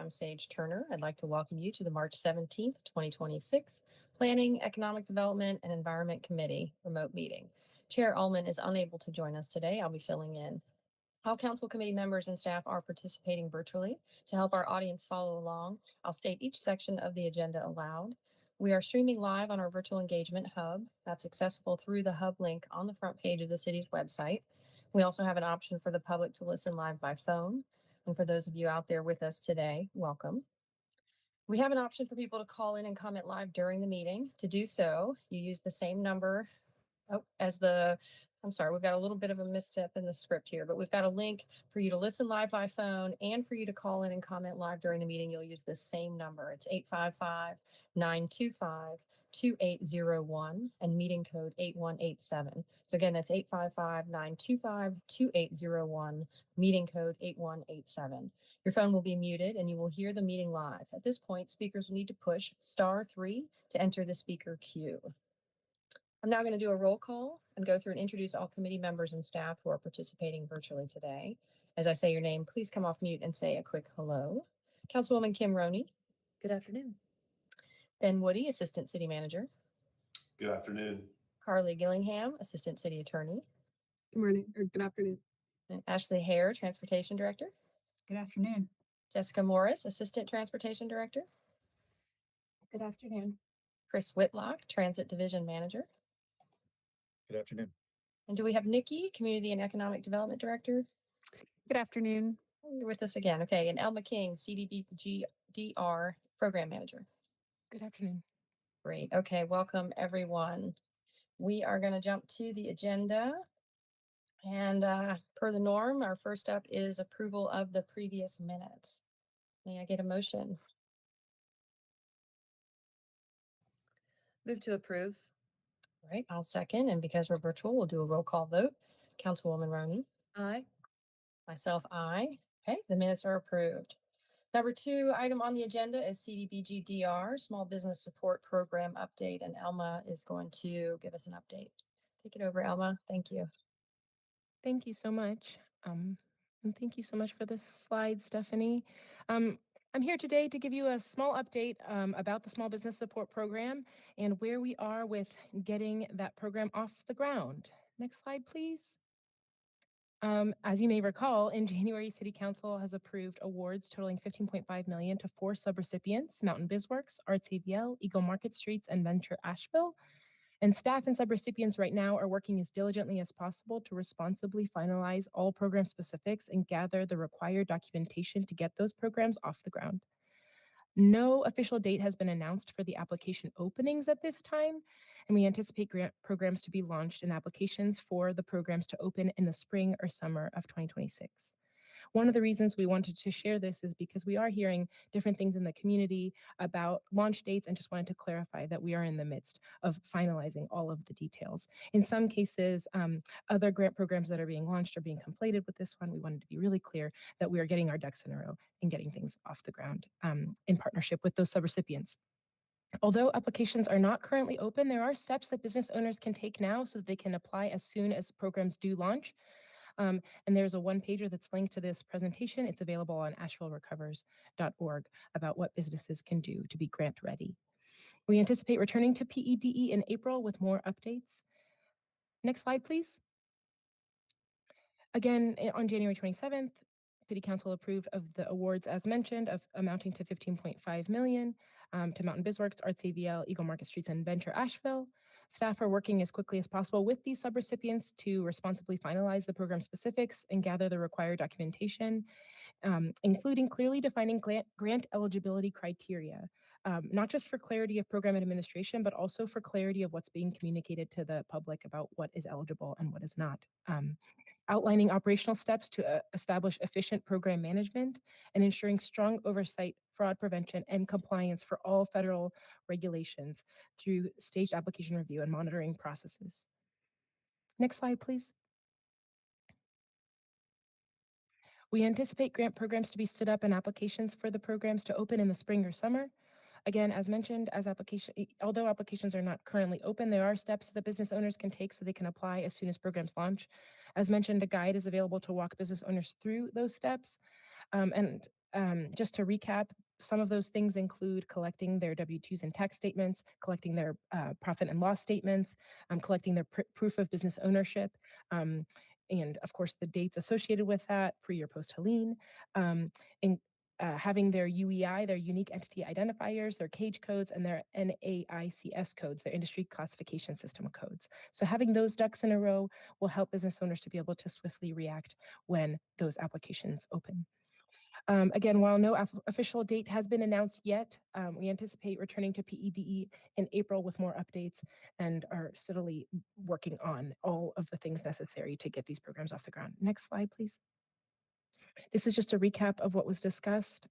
I'm Sage Turner. I'd like to welcome you to the March 17th, 2026 Planning, Economic Development, and Environment Committee remote meeting. Chair Ullman is unable to join us today. I'll be filling in. All council committee members and staff are participating virtually. To help our audience follow along, I'll state each section of the agenda aloud. We are streaming live on our virtual engagement hub that's accessible through the hub link on the front page of the city's website. We also have an option for the public to listen live by phone. And for those of you out there with us today, welcome. We have an option for people to call in and comment live during the meeting. To do so, you use the same number as the, I'm sorry, we've got a little bit of a misstep in the script here, but we've got a link for you to listen live by phone and for you to call in and comment live during the meeting. You'll use the same number. It's 855-925-2801 and meeting code 8187. So again, that's 855-925-2801, meeting code 8187. Your phone will be muted and you will hear the meeting live. At this point, speakers will need to push *3 to enter the speaker queue. I'm now going to do a roll call and go through and introduce all committee members and staff who are participating virtually today. As I say your name, please come off mute and say a quick hello. Councilwoman Kim Roney. Good afternoon. Ben Woody, Assistant City Manager. Good afternoon. Carly Gillingham, Assistant City Attorney. Good morning, or good afternoon. And Ashley Hare, Transportation Director. Good afternoon. Jessica Morris, Assistant Transportation Director. Good afternoon. Chris Whitlock, Transit Division Manager. Good afternoon. And do we have Nikki, Community and Economic Development Director? Good afternoon. You're with us again. Okay. And Elma King, CDBG-DR Program Manager. Good afternoon. Great. Okay. Welcome, everyone. We are going to jump to the agenda. And per the norm, our first up is approval of the previous minutes. May I get a motion? Move to approve. All right. I'll second. And because we're virtual, we'll do a roll call vote. Councilwoman Roney. Aye. Myself, aye. Okay. The minutes are approved. Number 2 item on the agenda is CDBG-DR, Small Business Support Program Update, and Elma is going to give us an update. Take it over, Elma. Thank you. Thank you so much. And thank you so much for this slide, Stephanie. I'm here today to give you a small update about the Small Business Support Program and where we are with getting that program off the ground. Next slide, please. As you may recall, in January, City Council has approved awards totaling $15.5 million to 4 subrecipients: Mountain BizWorks, Arts AVL, Eagle Market Streets, and Venture Asheville. And staff and subrecipients right now are working as diligently as possible to responsibly finalize all program specifics and gather the required documentation to get those programs off the ground. No official date has been announced for the application openings at this time, and we anticipate grant programs to be launched and applications for the programs to open in the spring or summer of 2026. One of the reasons we wanted to share this is because we are hearing different things in the community about launch dates, and just wanted to clarify that we are in the midst of finalizing all of the details. In some cases, other grant programs that are being launched are being completed with this one. We wanted to be really clear that we are getting our ducks in a row and getting things off the ground in partnership with those subrecipients. Although applications are not currently open, there are steps that business owners can take now so that they can apply as soon as programs do launch. And there's a one-pager that's linked to this presentation. It's available on AshevilleRecovers.org about what businesses can do to be grant ready. We anticipate returning to PEDE in April with more updates. Next slide, please. Again, on January 27th, City Council approved of the awards as mentioned, of amounting to $15.5 million to Mountain BizWorks, Arts AVL, Eagle Market Streets, and Venture Asheville. Staff are working as quickly as possible with these subrecipients to responsibly finalize the program specifics and gather the required documentation, including clearly defining grant eligibility criteria, not just for clarity of program administration, but also for clarity of what's being communicated to the public about what is eligible and what is not. Outlining operational steps to establish efficient program management and ensuring strong oversight, fraud prevention, and compliance for all federal regulations through staged application review and monitoring processes. Next slide, please. We anticipate grant programs to be stood up and applications for the programs to open in the spring or summer. Again, as mentioned, although applications are not currently open, there are steps that business owners can take so they can apply as soon as programs launch. As mentioned, a guide is available to walk business owners through those steps. And just to recap, some of those things include collecting their W-2s and tax statements, collecting their profit and loss statements, collecting their proof of business ownership, and of course the dates associated with that, pre or post Helene, and having their UEI, their unique entity identifiers, their CAGE codes, and their NAICS codes, their industry classification system codes. So having those ducks in a row will help business owners to be able to swiftly react when those applications open. Again, while no official date has been announced yet, we anticipate returning to PEDE in April with more updates and are steadily working on all of the things necessary to get these programs off the ground. Next slide, please. This is just a recap of what was discussed.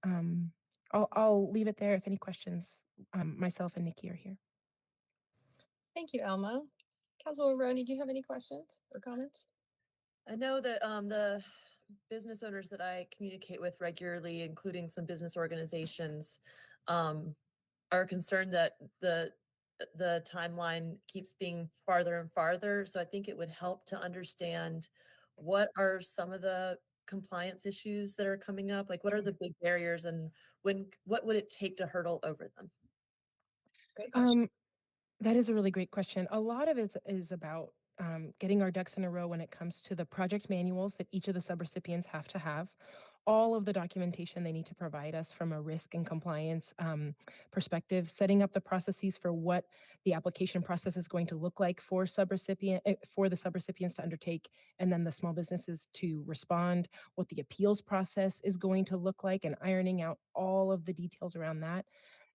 I'll leave it there. If any questions, myself and Nikki are here. Thank you, Elma. Councilwoman Roney, do you have any questions or comments? I know that the business owners that I communicate with regularly, including some business organizations, are concerned that the timeline keeps being farther and farther. So I think it would help to understand what are some of the compliance issues that are coming up? Like, what are the big barriers, and what would it take to hurdle over them? Great question. That is a really great question. A lot of it is about getting our ducks in a row when it comes to the project manuals that each of the subrecipients have to have, all of the documentation they need to provide us from a risk and compliance perspective, setting up the processes for what the application process is going to look like for for the subrecipients to undertake, and then the small businesses to respond, what the appeals process is going to look like, and ironing out all of the details around that,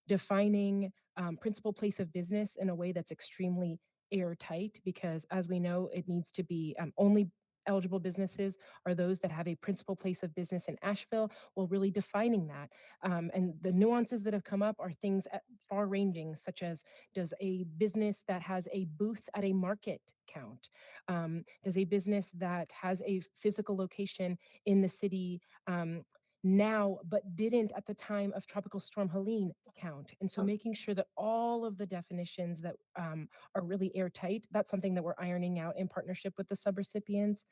defining principal place of business in a way that's extremely airtight, because as we know, it needs to be only eligible businesses are those that have a principal place of business in Asheville. Well, really defining that. And the nuances that have come up are things far ranging, such as, does a business that has a booth at a market count? Does a business that has a physical location in the city now, but didn't at the time of Tropical Storm Helene count? And so making sure that all of the definitions that are really airtight, that's something that we're ironing out in partnership with the subrecipients,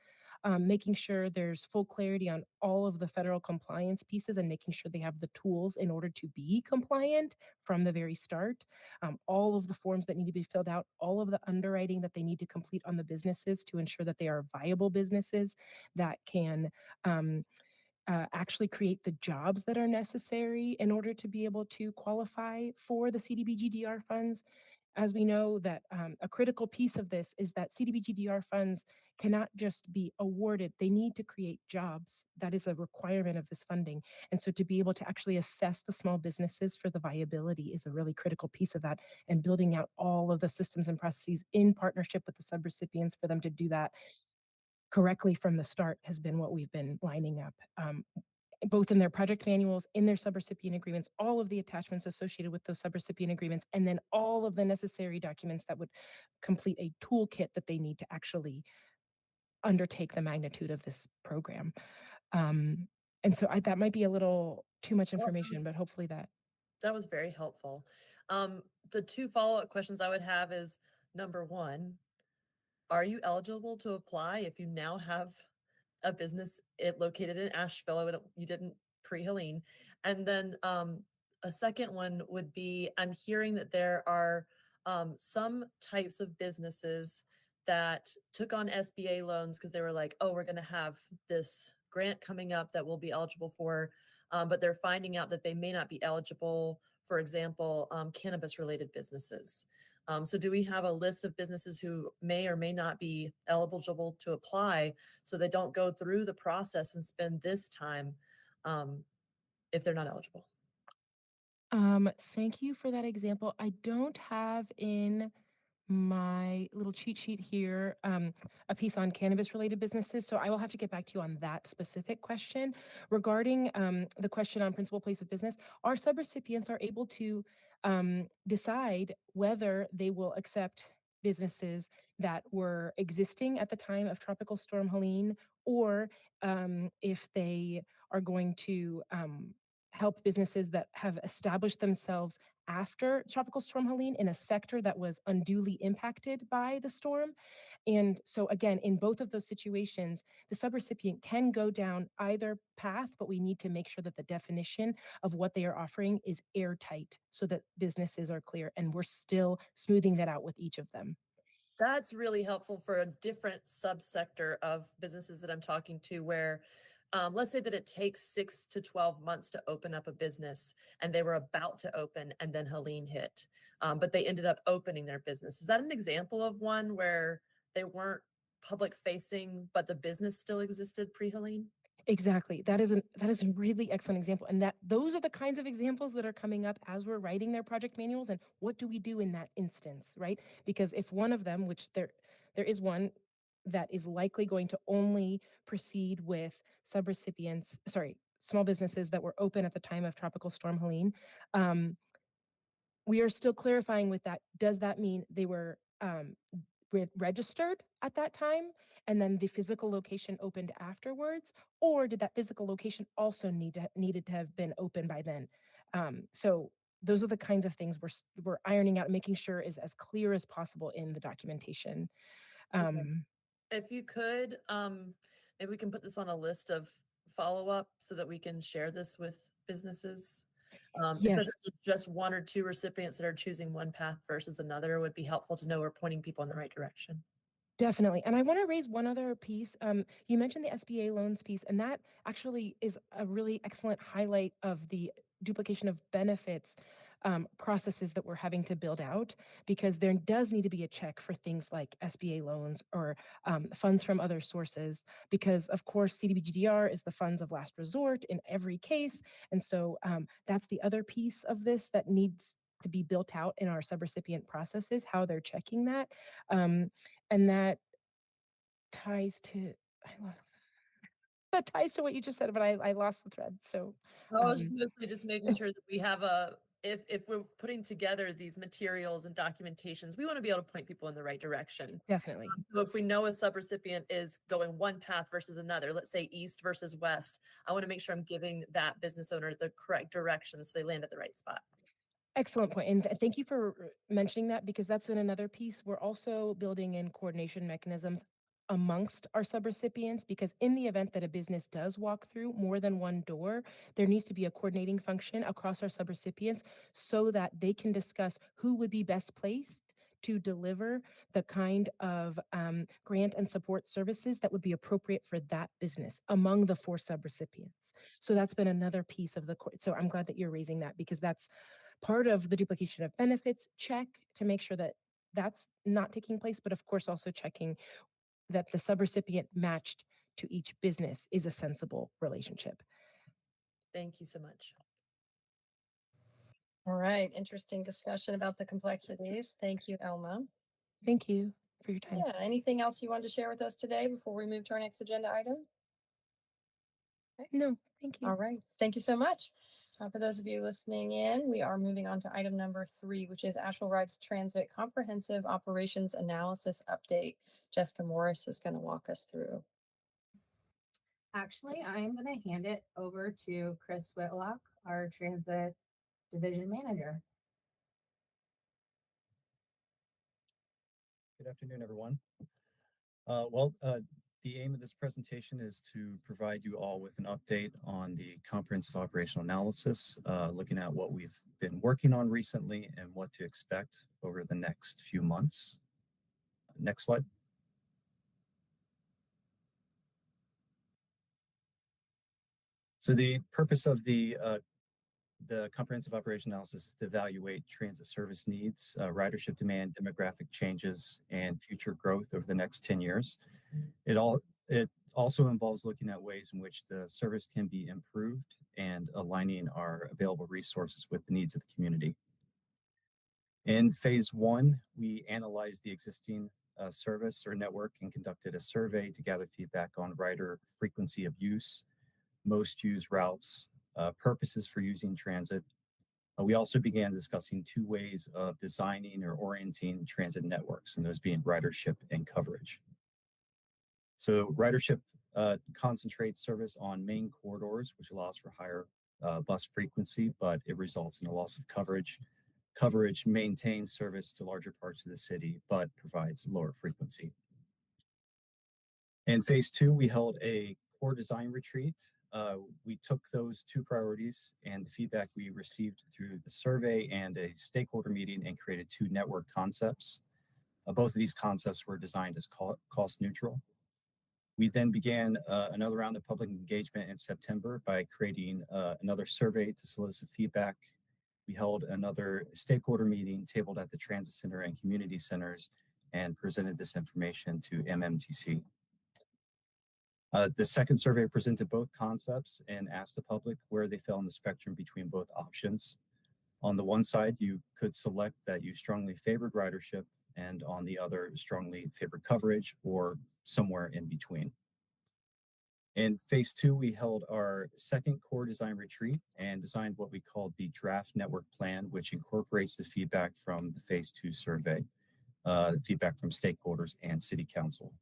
making sure there's full clarity on all of the federal compliance pieces and making sure they have the tools in order to be compliant from the very start, all of the forms that need to be filled out, all of the underwriting that they need to complete on the businesses to ensure that they are viable businesses that can actually create the jobs that are necessary in order to be able to qualify for the CDBG-DR funds. As we know that a critical piece of this is that CDBG-DR funds cannot just be awarded, they need to create jobs. That is a requirement of this funding. And so to be able to actually assess the small businesses for the viability is a really critical piece of that, and building out all of the systems and processes in partnership with the subrecipients for them to do that correctly from the start has been what we've been lining up, both in their project manuals, in their subrecipient agreements, all of the attachments associated with those subrecipient agreements, and then all of the necessary documents that would complete a toolkit that they need to actually undertake the magnitude of this program. And so that might be a little too much information, but hopefully that was very helpful. The two follow-up questions I would have is, number one, are you eligible to apply if you now have a business located in Asheville? You didn't pre-Helene. And then a second one would be, I'm hearing that there are some types of businesses that took on SBA loans because they were like, oh, we're going to have this grant coming up that we'll be eligible for, but they're finding out that they may not be eligible, for example, cannabis-related businesses. So do we have a list of businesses who may or may not be eligible to apply so they don't go through the process and spend this time if they're not eligible? Thank you for that example. I don't have in my little cheat sheet here a piece on cannabis related businesses, so I will have to get back to you on that specific question. Regarding the question on principal place of business, our subrecipients are able to decide whether they will accept businesses that were existing at the time of Tropical Storm Helene, or if they are going to help businesses that have established themselves after Tropical Storm Helene in a sector that was unduly impacted by the storm. And so again, in both of those situations, the subrecipient can go down either path, but we need to make sure that the definition of what they are offering is airtight so that businesses are clear, and we're still smoothing that out with each of them. That's really helpful for a different subsector of businesses that I'm talking to where let's say that it takes 6 to 12 months to open up a business and they were about to open and then Helene hit, but they ended up opening their business. Is that an example of one where they weren't public facing, but the business still existed pre-Helene? Exactly. That is a really excellent example. And that those are the kinds of examples that are coming up as we're writing their project manuals. And what do we do in that instance, right? Because if one of them, which there is one that is likely going to only proceed with small businesses that were open at the time of Tropical Storm Helene, we are still clarifying with that. Does that mean they were registered at that time and then the physical location opened afterwards, or did that physical location also needed to have been open by then? So those are the kinds of things we're ironing out, making sure is as clear as possible in the documentation. If you could, maybe we can put this on a list of follow-up so that we can share this with businesses. Yes. Especially if just one or two recipients that are choosing one path versus another, would be helpful to know we're pointing people in the right direction. Definitely. And I want to raise one other piece. You mentioned the SBA loans piece, and that actually is a really excellent highlight of the duplication of benefits processes that we're having to build out, because there does need to be a check for things like SBA loans or funds from other sources, because of course CDBGDR is the funds of last resort in every case. And so that's the other piece of this that needs to be built out in our subrecipient processes, how they're checking that. And that ties to, that ties to what you just said, but I lost the thread. So I was mostly just making sure that we have if we're putting together these materials and documentations, we want to be able to point people in the right direction. Definitely. So if we know a subrecipient is going one path versus another, let's say east versus west, I want to make sure I'm giving that business owner the correct direction so they land at the right spot. Excellent point. And thank you for mentioning that, because that's been another piece. We're also building in coordination mechanisms amongst our subrecipients, because in the event that a business does walk through more than one door, there needs to be a coordinating function across our subrecipients so that they can discuss who would be best placed to deliver the kind of grant and support services that would be appropriate for that business among the 4 subrecipients. So that's been another piece of the court. So I'm glad that you're raising that, because that's part of the duplication of benefits check to make sure that that's not taking place, but of course also checking that the subrecipient matched to each business is a sensible relationship. Thank you so much. All right, interesting discussion about the complexities. Thank you, Elma. Thank you for your time. Yeah, anything else you wanted to share with us today before we move to our next agenda item? No, thank you. All right, thank you so much. For those of you listening in, we are moving on to item number 3, which is Asheville Rides Transit Comprehensive Operations Analysis Update. Jessica Morris is going to walk us through. Actually, I'm going to hand it over to Chris Whitlock, our transit division manager. Good afternoon, everyone. The aim of this presentation is to provide you all with an update on the comprehensive operational analysis, looking at what we've been working on recently and what to expect over the next few months. Next slide. So the purpose of the comprehensive operation analysis is to evaluate transit service needs, ridership demand, demographic changes, and future growth over the next 10 years. It also involves looking at ways in which the service can be improved and aligning our available resources with the needs of the community. In phase 1, we analyzed the existing service or network and conducted a survey to gather feedback on rider frequency of use, most used routes, purposes for using transit. We also began discussing 2 ways of designing or orienting transit networks, and those being ridership and coverage. So ridership concentrates service on main corridors, which allows for higher bus frequency, but it results in a loss of coverage coverage maintains service to larger parts of the city, but provides lower frequency. In phase 2, we held a core design retreat. We took those 2 priorities and the feedback we received through the survey and a stakeholder meeting and created 2 network concepts. Both of these concepts were designed as cost neutral. We then began another round of public engagement in September by creating another survey to solicit feedback. We held another stakeholder meeting tabled at the transit center and community centers and presented this information to MMTC. The second survey presented both concepts and asked the public where they fell on the spectrum between both options. On the one side, you could select that you strongly favored ridership, and on the other, strongly favored coverage, or somewhere in between. In phase 2, we held our second core design retreat and designed what we called the draft network plan, which incorporates the feedback from the phase 2 survey, feedback from stakeholders and city council.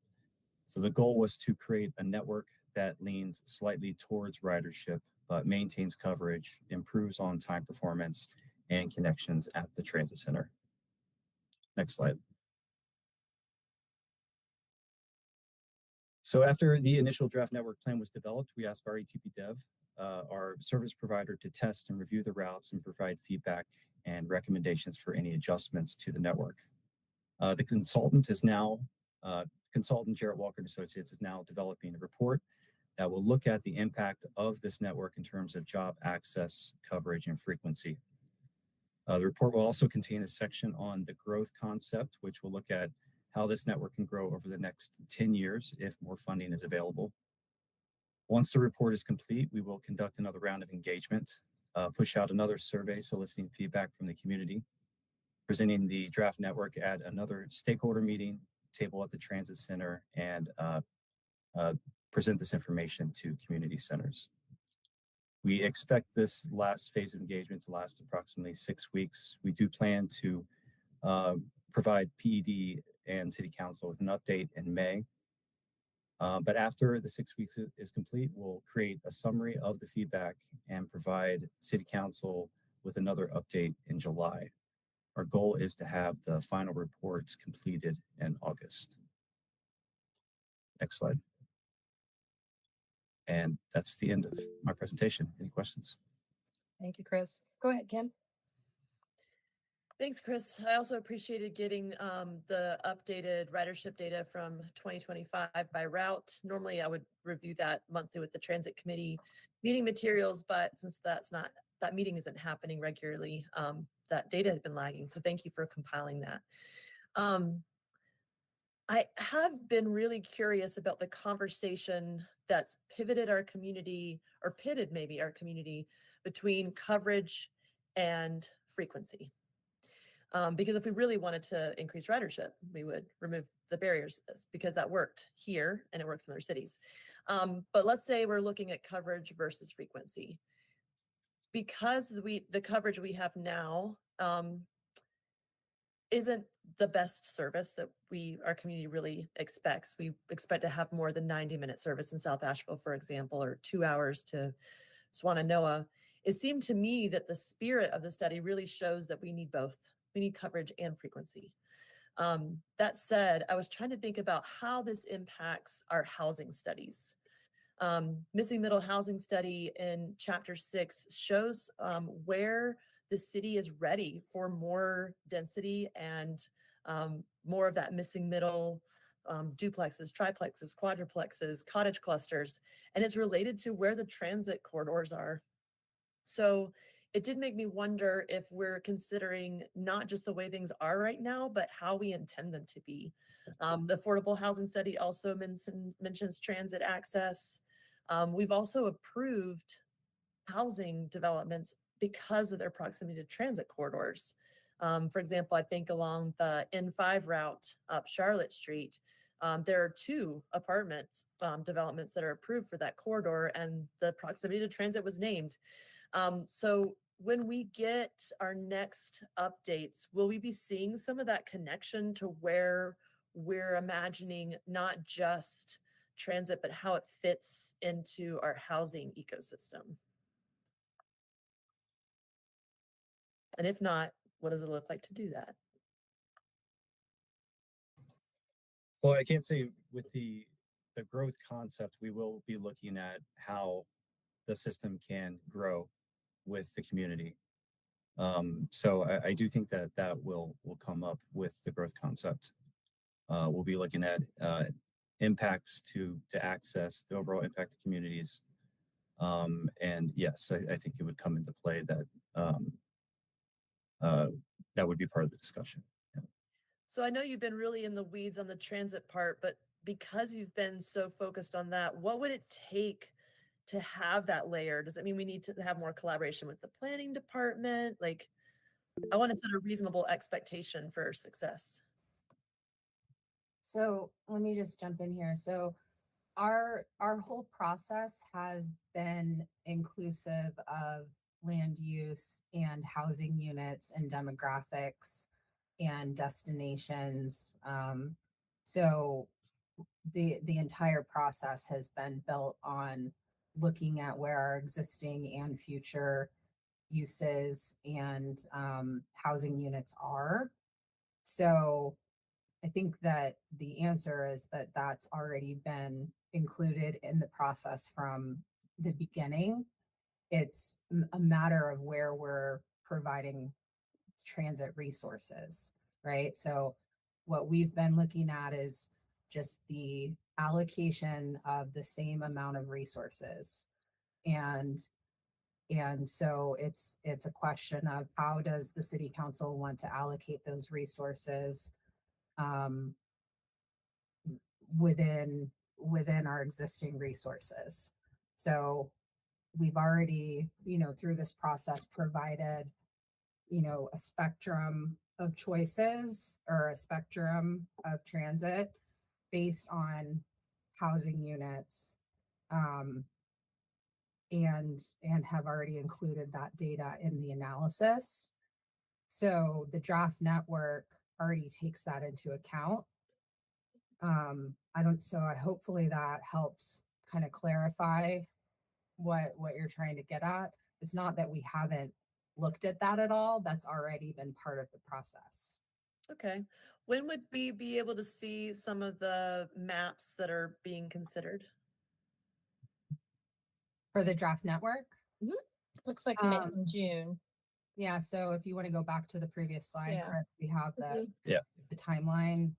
So the goal was to create a network that leans slightly towards ridership, but maintains coverage, improves on-time performance, and connections at the transit center. Next slide. So after the initial draft network plan was developed, we asked RATP Dev, our service provider, to test and review the routes and provide feedback and recommendations for any adjustments to the network. The consultant is now, consultant Jarret Walker Associates is now developing a report that will look at the impact of this network in terms of job access, coverage, and frequency. The report will also contain a section on the growth concept, which will look at how this network can grow over the next 10 years if more funding is available. Once the report is complete, we will conduct another round of engagement, push out another survey soliciting feedback from the community, presenting the draft network at another stakeholder meeting, table at the transit center, and present this information to community centers. We expect this last phase of engagement to last approximately 6 weeks. We do plan to provide PED and City Council with an update in May. But after the 6 weeks is complete, we'll create a summary of the feedback and provide City Council with another update in July. Our goal is to have the final reports completed in August. Next slide. And that's the end of my presentation. Any questions? Thank you, Chris. Go ahead, Kim. Thanks, Chris. I also appreciated getting the updated ridership data from 2025 by route. Normally, I would review that monthly with the Transit Committee meeting materials, but since that meeting isn't happening regularly, that data had been lagging. So thank you for compiling that. I have been really curious about the conversation that's pivoted our community, or pitted maybe our community, between coverage and frequency. Because if we really wanted to increase ridership, we would remove the barriers, because that worked here and it works in other cities. But let's say we're looking at coverage versus frequency. Because the coverage we have now isn't the best service that our community really expects. We expect to have more than 90-minute service in South Asheville, for example, or 2 hours to Swannanoa. It seemed to me that the spirit of the study really shows that we need both. We need coverage and frequency. That said, I was trying to think about how this impacts our housing studies. Missing Middle Housing Study in Chapter 6 shows where the city is ready for more density and more of that missing middle, duplexes, triplexes, quadruplexes, cottage clusters, and it's related to where the transit corridors are. So it did make me wonder if we're considering not just the way things are right now, but how we intend them to be. The Affordable Housing Study also mentions transit access. We've also approved housing developments because of their proximity to transit corridors. For example, I think along the N5 route up Charlotte Street, there are 2 apartments developments that are approved for that corridor, and the proximity to transit was named. So when we get our next updates, will we be seeing some of that connection to where we're imagining not just transit, but how it fits into our housing ecosystem? And if not, what does it look like to do that? Well, I can't say with the growth concept, we will be looking at how the system can grow with the community. So I do think that that will come up with the growth concept. We'll be looking at impacts to access, the overall impact to communities. And yes, I think it would come into play that that would be part of the discussion. So I know you've been really in the weeds on the transit part, but because you've been so focused on that, what would it take to have that layer? Does it mean we need to have more collaboration with the planning department? Like, I want to set a reasonable expectation for success. So let me just jump in here. So our whole process has been inclusive of land use and housing units and demographics and destinations. So the entire process has been built on looking at where our existing and future uses and housing units are. So I think that the answer is that that's already been included in the process from the beginning. It's a matter of where we're providing transit resources, right? So what we've been looking at is just the allocation of the same amount of resources. And so it's a question of how does the city council want to allocate those resources um, within our existing resources. So we've already, through this process provided, a spectrum of choices or a spectrum of transit based on housing units, and have already included that data in the analysis. So the draft network already takes that into account. I hopefully that helps kind of clarify what you're trying to get at. It's not that we haven't looked at that at all. That's already been part of the process. Okay. When would we be able to see some of the maps that are being considered? For the draft network? Looks like May Um, and June. Yeah, so if you want to go back to the previous slide, Yeah. Chris, we have Mhm. the timeline.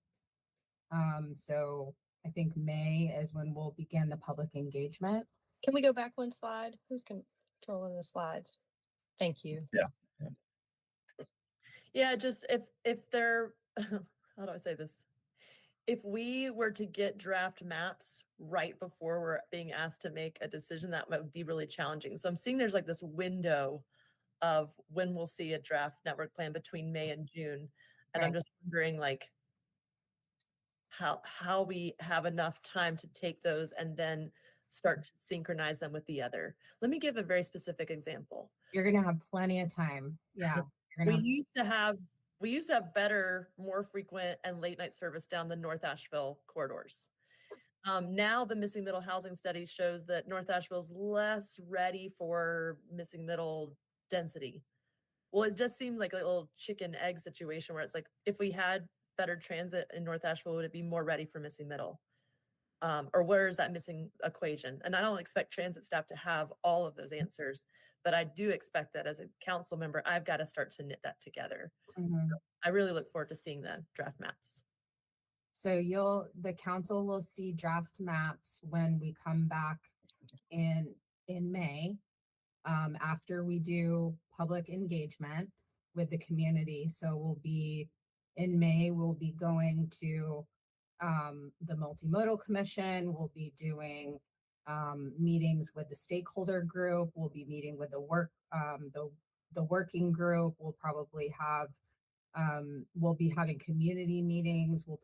So I think May is when we'll begin the public engagement. Can we go back one slide? Who's controlling the slides? Thank you. Yeah, just if they're how do I say this? If we were to get draft maps right before we're being asked to make a decision, that might be really challenging. So I'm seeing there's like this window of when we'll see a draft network plan between May and June. And I'm Right. just wondering like how we have enough time to take those and then start to synchronize them with the other. Let me give a very specific example. You're gonna have plenty of time. Yeah. You're We gonna used to have better, more frequent and late night service down the North Asheville corridors. Now the missing middle housing study shows that North Asheville is less ready for missing middle density. Well, it just seems like a little chicken egg situation where it's like, if we had better transit in North Asheville, would it be more ready for missing middle? Or where is that missing equation? And I don't expect transit staff to have all of those answers, but I do expect that as a council member, I've got to start to knit that together. Mhm. I really look forward to seeing the draft maps. So the council will see draft maps when we come back in May, after we do public engagement with the community. So in May, we'll be going to the Multimodal Commission. We'll be doing meetings with the stakeholder group. We'll be meeting with the working group. We'll be having community meetings. We'll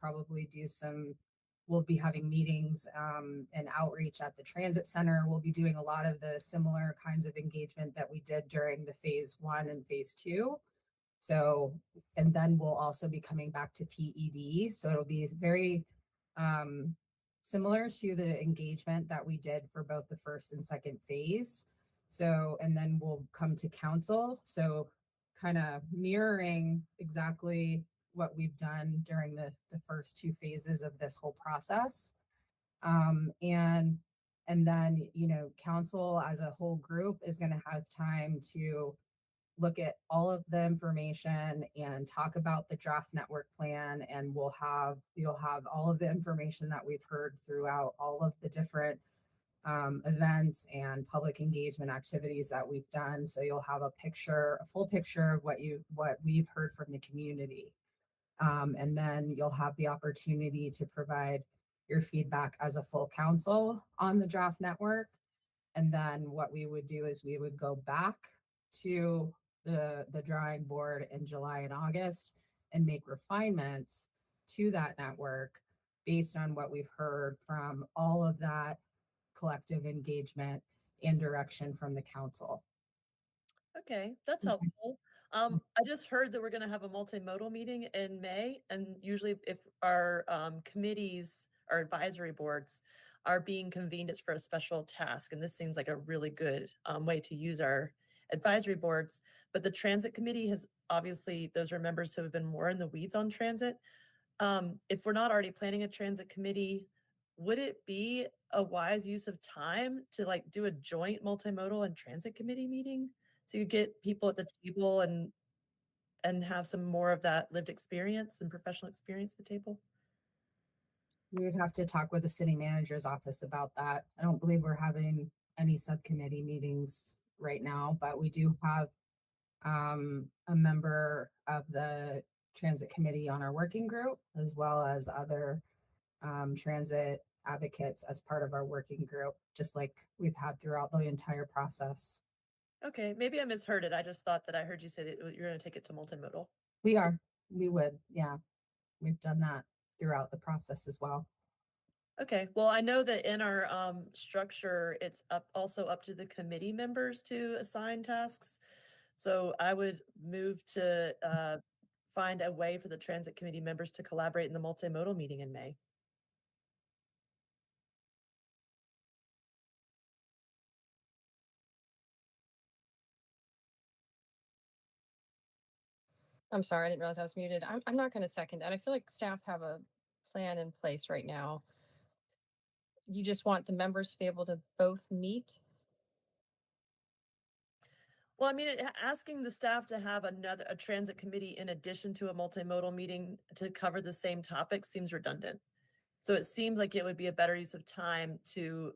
be having meetings and outreach at the transit center. We'll be doing a lot of the similar kinds of engagement that we did during the phase 1 and phase 2. So, and then we'll also be coming back to PED. So it'll be very similar to the engagement that we did for both the first and second phase. So, and then we'll come to council. So kind of mirroring exactly what we've done during the first two phases of this whole process. And then, you know, council as a whole group is going to have time to look at all of the information and talk about the draft network plan. And you'll have all of the information that we've heard throughout all of the different events and public engagement activities that we've done. So you'll have a full picture of what we've heard from the community. And then you'll have the opportunity to provide your feedback as a full council on the draft network. And then what we would do is we would go back to the drawing board in July and August and make refinements to that network based on what we've heard from all of that collective engagement and direction from the council. Okay, that's Mhm. helpful. I just heard that we're going to have a multimodal meeting in May, and usually if our committees or advisory boards are being convened, it's for a special task, and this seems like a really good way to use our advisory boards. But the transit committee has obviously, those are members who have been more in the weeds on transit. If we're not already planning a transit committee, would it be a wise use of time to like do a joint multimodal and transit committee meeting? So you get people at the table and have some more of that lived experience and professional experience at the table. We would have to talk with the city manager's office about that. I don't believe we're having any subcommittee meetings right now, but we do have a member of the transit committee on our working group, as well as other transit advocates as part of our working group, just like we've had throughout the entire process. Okay, maybe I misheard it. I just thought that I heard you say that you're going to take it to multimodal. We would, yeah. We've done that throughout the process as well. Okay, well, I know that in our structure, it's also up to the committee members to assign tasks. So I would move to find a way for the transit committee members to collaborate in the multimodal meeting in May. I'm sorry, I didn't realize I was muted. I'm not going to second that. I feel like staff have a plan in place right now. You just want the members to be able to both meet. Well, I mean, asking the staff to have a transit committee in addition to a multimodal meeting to cover the same topic seems redundant. So it seems like it would be a better use of time to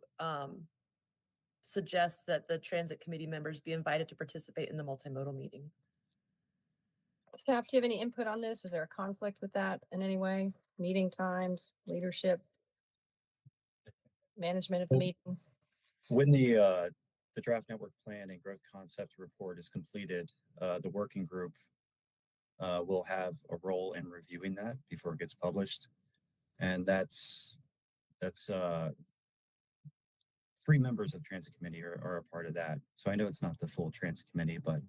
suggest that the transit committee members be invited to participate in the multimodal meeting. Staff, do you have any input on this? Is there a conflict with that in any way? Meeting times, leadership, management of the meeting? When the draft network plan and growth concept report is completed, the working group will have a role in reviewing that before it gets published. And that's 3 members of transit committee are a part of that. So I know it's not the full transit committee, but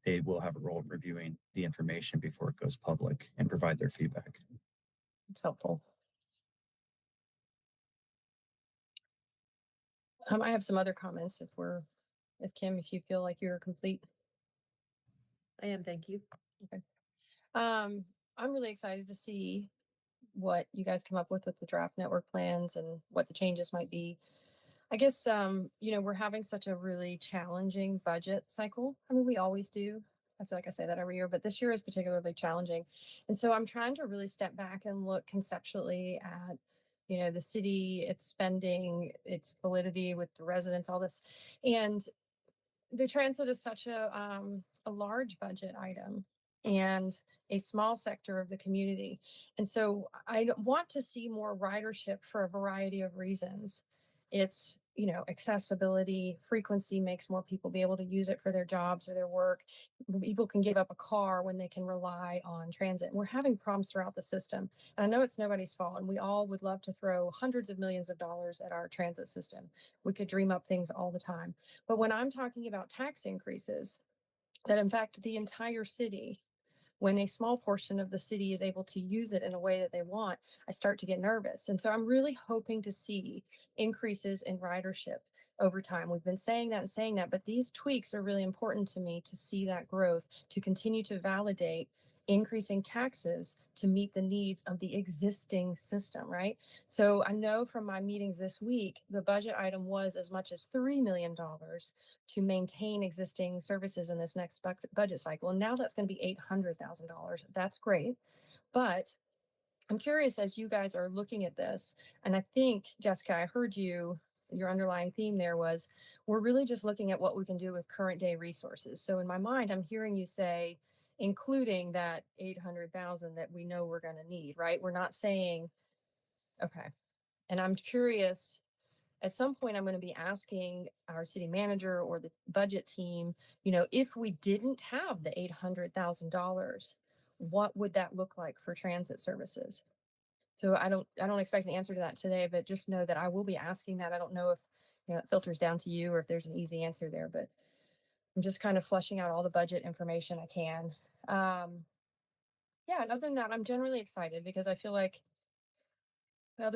they will have a role in reviewing the information before it goes public and provide their feedback. It's helpful. I have some other comments if Kim, if you feel like you're complete. I am, thank you. Okay. I'm really excited to see what you guys come up with the draft network plans and what the changes might be. I guess, we're having such a really challenging budget cycle. I mean, we always do. I feel like I say that every year, but this year is particularly challenging. And so I'm trying to really step back and look conceptually at, the city, its spending, its validity with the residents, all this. And the transit is such a large budget item and a small sector of the community. And so I want to see more ridership for a variety of reasons. It's, accessibility, frequency makes more people be able to use it for their jobs or their work. People can give up a car when they can rely on transit. And we're having problems throughout the system. And I know it's nobody's fault. And we all would love to throw hundreds of millions of dollars at our transit system. We could dream up things all the time. But when I'm talking about tax increases, that in fact the entire city, when a small portion of the city is able to use it in a way that they want, I start to get nervous. And so I'm really hoping to see increases in ridership over time. We've been saying that and saying that, but these tweaks are really important to me to see that growth, to continue to validate increasing taxes to meet the needs of the existing system, right? So I know from my meetings this week, the budget item was as much as $3 million to maintain existing services in this next budget cycle. And now that's going to be $800,000. That's great. But I'm curious as you guys are looking at this, and I think, Jessica, I heard you, your underlying theme there was, we're really just looking at what we can do with current day resources. So in my mind, I'm hearing you say, including that 800,000 that we know we're going to need, right? We're not saying, okay. And I'm curious, at some point, I'm going to be asking our city manager or the budget team, if we didn't have the $800,000, what would that look like for transit services? So I don't expect an answer to that today, but just know that I will be asking that. I don't know if it filters down to you or if there's an easy answer there, but I'm just kind of flushing out all the budget information I can. Yeah, and other than that, I'm generally excited because I feel like, well,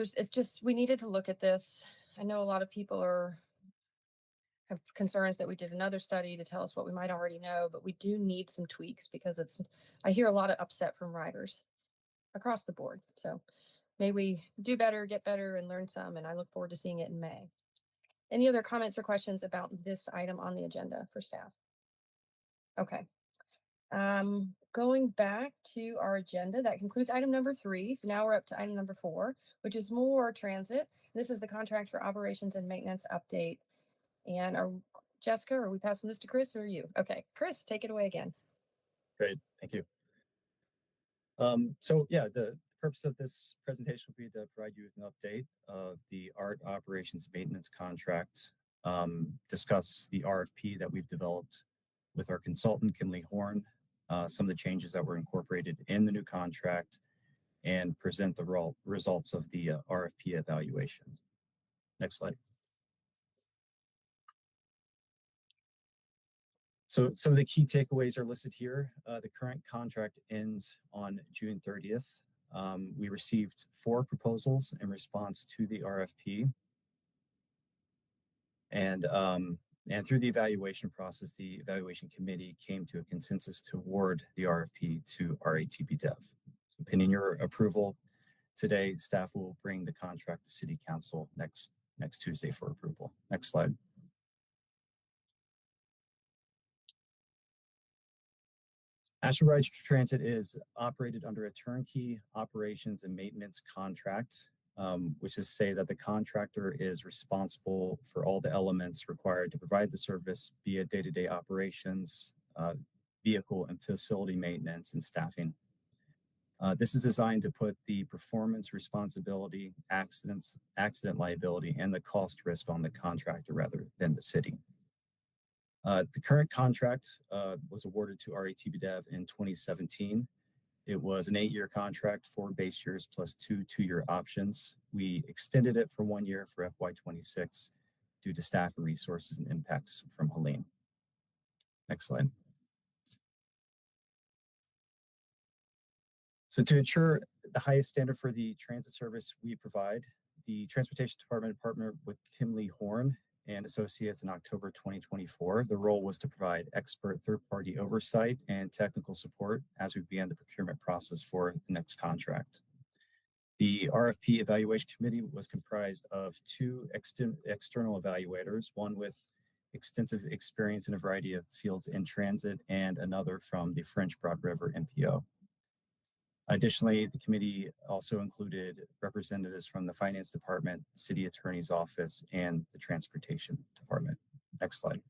we needed to look at this. I know a lot of people have concerns that we did another study to tell us what we might already know, but we do need some tweaks because I hear a lot of upset from riders across the board. So may we do better, get better, and learn some, and I look forward to seeing it in May. Any other comments or questions about this item on the agenda for staff? Okay. Going back to our agenda, that concludes item number 3. So now we're up to item number 4, which is more transit. This is the contract for operations and maintenance update. And Jessica, are we passing this to Chris or you? Okay, Chris, take it away again. Great, thank you. So yeah, the purpose of this presentation will be to provide you with an update of the ART operations maintenance contract, discuss the RFP that we've developed with our consultant, Kimley Horn, some of the changes that were incorporated in the new contract, and present the results of the RFP evaluation. Next slide. So some of the key takeaways are listed here. The current contract ends on June 30th. We received 4 proposals in response to the RFP. And through the evaluation process, the evaluation committee came to a consensus to award the RFP to RATP Dev. So pending your approval today, staff will bring the contract to City Council next Tuesday for approval. Next slide. Asheville Rides Transit is operated under a turnkey operations and maintenance contract, which is to say that the contractor is responsible for all the elements required to provide the service via day-to-day operations, vehicle and facility maintenance, and staffing. This is designed to put the performance responsibility, accident liability, and the cost risk on the contractor rather than the city. The current contract was awarded to RATP Dev in 2017. It was an 8-year contract, 4 base years plus 2 2-year options. We extended it for 1 year for FY26 due to staff and resources and impacts from Helene. Next slide. So to ensure the highest standard for the transit service we provide, the Transportation Department partnered with Kimley Horn and Associates in October 2024. The role was to provide expert third-party oversight and technical support as we began the procurement process for the next contract. The RFP evaluation committee was comprised of 2 external evaluators, one with extensive experience in a variety of fields in transit and another from the French Broad River NPO. Additionally, the committee also included representatives from the Finance Department, City Attorney's Office, and the Transportation Department. Next slide.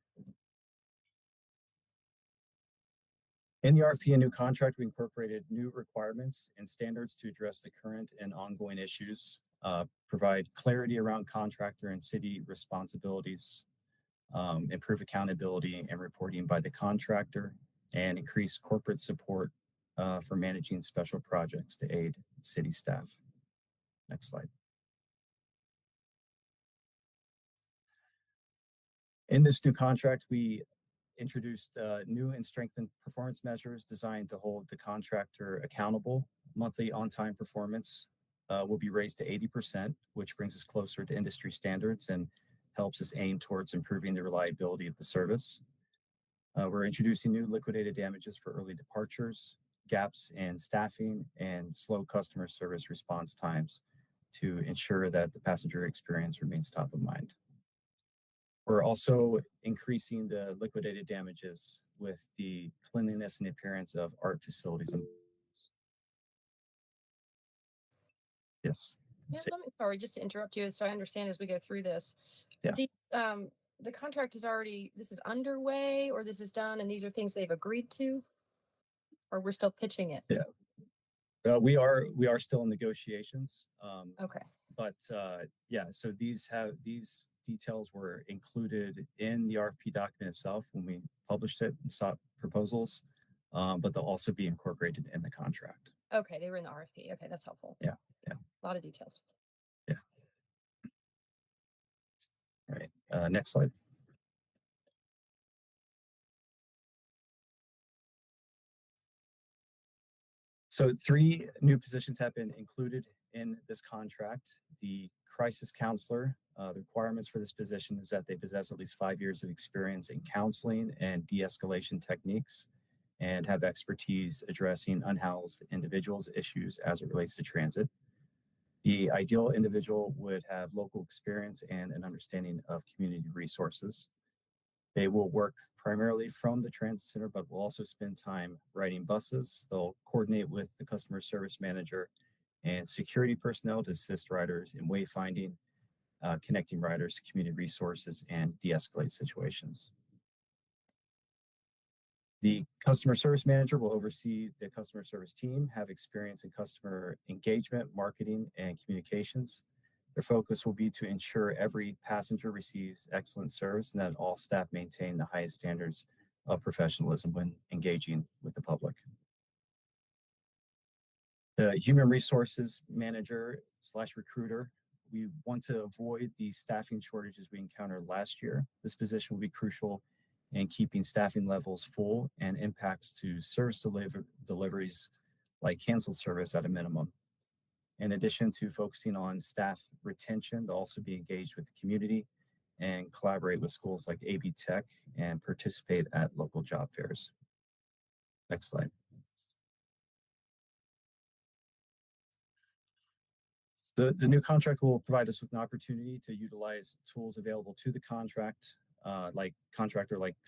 In the RFP and new contract, we incorporated new requirements and standards to address the current and ongoing issues, provide clarity around contractor and city responsibilities, improve accountability and reporting by the contractor, and increase corporate support for managing special projects to aid city staff. Next slide. In this new contract, we introduced new and strengthened performance measures designed to hold the contractor accountable. Monthly on-time performance will be raised to 80%, which brings us closer to industry standards, and helps us aim towards improving the reliability of the service. We're introducing new liquidated damages for early departures, gaps in staffing, and slow customer service response times to ensure that the passenger experience remains top of mind. We're also increasing the liquidated damages with the cleanliness and appearance of art facilities. Yes. Yeah, sorry, just to interrupt you, so I understand as we go through this. Yeah. The contract is already, this is underway, or this is done, and these are things they've agreed to? Or we're still pitching it? Yeah. We are still in negotiations. Okay. But yeah, so these details were included in the RFP document itself when we published it and sought proposals, but they'll also be incorporated in the contract. Okay, they were in the RFP. Okay, that's helpful. Yeah. A lot of details. Yeah. All right. Next slide. So 3 new positions have been included in this contract. The crisis counselor, the requirements for this position is that they possess at least 5 years of experience in counseling and de-escalation techniques and have expertise addressing unhoused individuals' issues as it relates to transit. The ideal individual would have local experience and an understanding of community resources. They will work primarily from the transit center, but will also spend time riding buses. They'll coordinate with the customer service manager and security personnel to assist riders in wayfinding, connecting riders to community resources, and de-escalate situations. The customer service manager will oversee the customer service team, have experience in customer engagement, marketing, and communications. Their focus will be to ensure every passenger receives excellent service and that all staff maintain the highest standards of professionalism when engaging with the public. The human resources manager / recruiter, we want to avoid the staffing shortages we encountered last year. This position will be crucial in keeping staffing levels full and impacts to service deliveries like canceled service at a minimum. In addition to focusing on staff retention, they'll also be engaged with the community and collaborate with schools like AB Tech and participate at local job fairs. Next slide. The new contract will provide us with an opportunity to utilize tools available to the contractor, like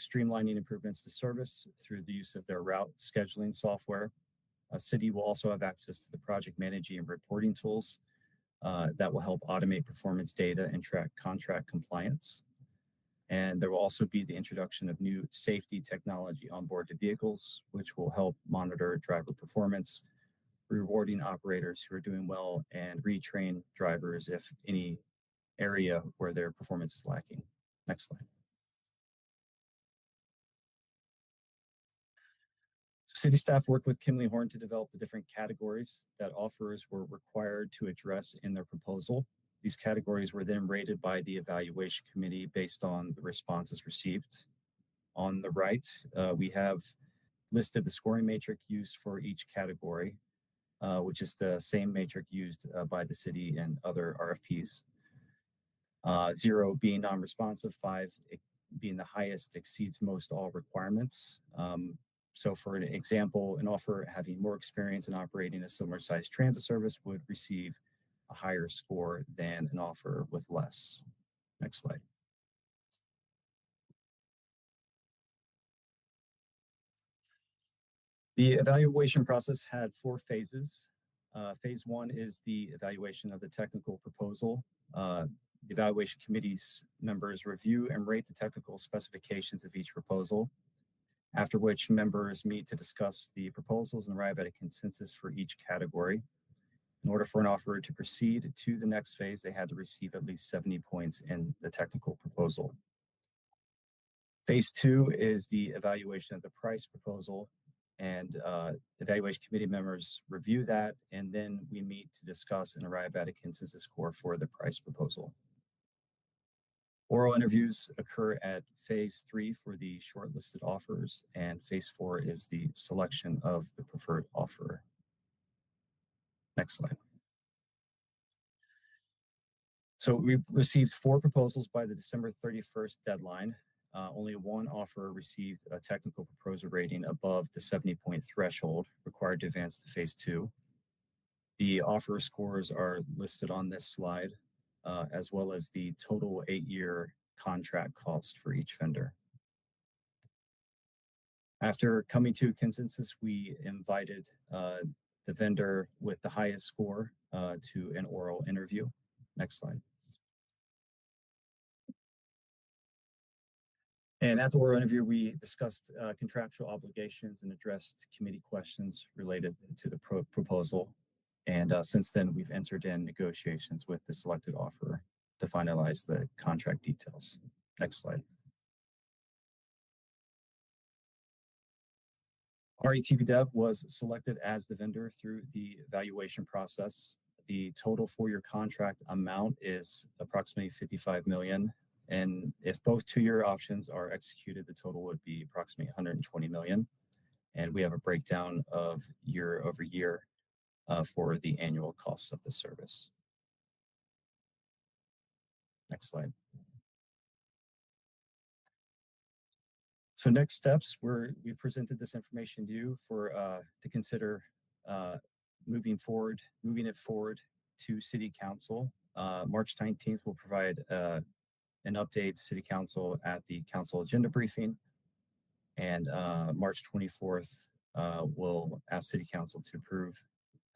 streamlining improvements to service through the use of their route scheduling software. City will also have access to the project managing and reporting tools that will help automate performance data and track contract compliance. And there will also be the introduction of new safety technology on board the vehicles, which will help monitor driver performance, rewarding operators who are doing well, and retrain drivers if any area where their performance is lacking. Next slide. City staff worked with Kimley Horn to develop the different categories that offers were required to address in their proposal. These categories were then rated by the evaluation committee based on the responses received. On the right, we have listed the scoring matrix used for each category, which is the same matrix used by the city and other RFPs. 0 being non-responsive, 5 being the highest, exceeds most all requirements. So for an example, an offer having more experience in operating a similar sized transit service would receive a higher score than an offer with less. Next slide. The evaluation process had 4 phases. Phase 1 is the evaluation of the technical proposal. The evaluation committee's members review and rate the technical specifications of each proposal, after which members meet to discuss the proposals and arrive at a consensus for each category. In order for an offer to proceed to the next phase, they had to receive at least 70 points in the technical proposal. Phase 2 is the evaluation of the price proposal, and evaluation committee members review that, and then we meet to discuss and arrive at a consensus score for the price proposal. Oral interviews occur at phase 3 for the shortlisted offers, and phase 4 is the selection of the preferred offer. Next slide. So we received 4 proposals by the December 31st deadline. Only one offer received a technical proposal rating above the 70-point threshold required to advance to phase 2. The offer scores are listed on this slide, as well as the total 8-year contract cost for each vendor. After coming to a consensus, we invited the vendor with the highest score to an oral interview. Next slide. And at the oral interview, we discussed contractual obligations and addressed committee questions related to the proposal. And since then, we've entered in negotiations with the selected offerer to finalize the contract details. Next slide. RATP Dev was selected as the vendor through the evaluation process. The total 4-year contract amount is approximately $55 million. And if both 2-year options are executed, the total would be approximately $120 million. And we have a breakdown of year over year for the annual costs of the service. Next slide. So next steps, we presented this information to you to consider moving it forward to City Council. March 19th, we'll provide an update to City Council at the council agenda briefing. And March 24th, we'll ask City Council to approve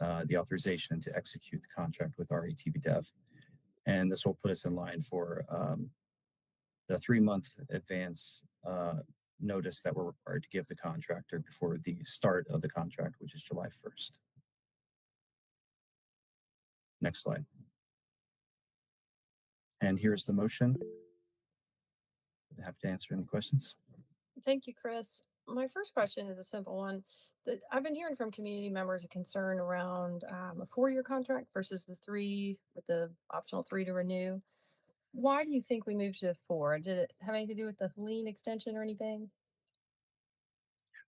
the authorization to execute the contract with RATP Dev. And this will put us in line for the 3-month advance notice that we're required to give the contractor before the start of the contract, which is July 1st. Next slide. And here's the motion. Happy to answer any questions. Thank you, Chris. My first question is a simple one. I've been hearing from community members a concern around a 4-year contract versus the 3 with the optional 3 to renew. Why do you think we moved to 4? Did it have anything to do with the Helene extension or anything?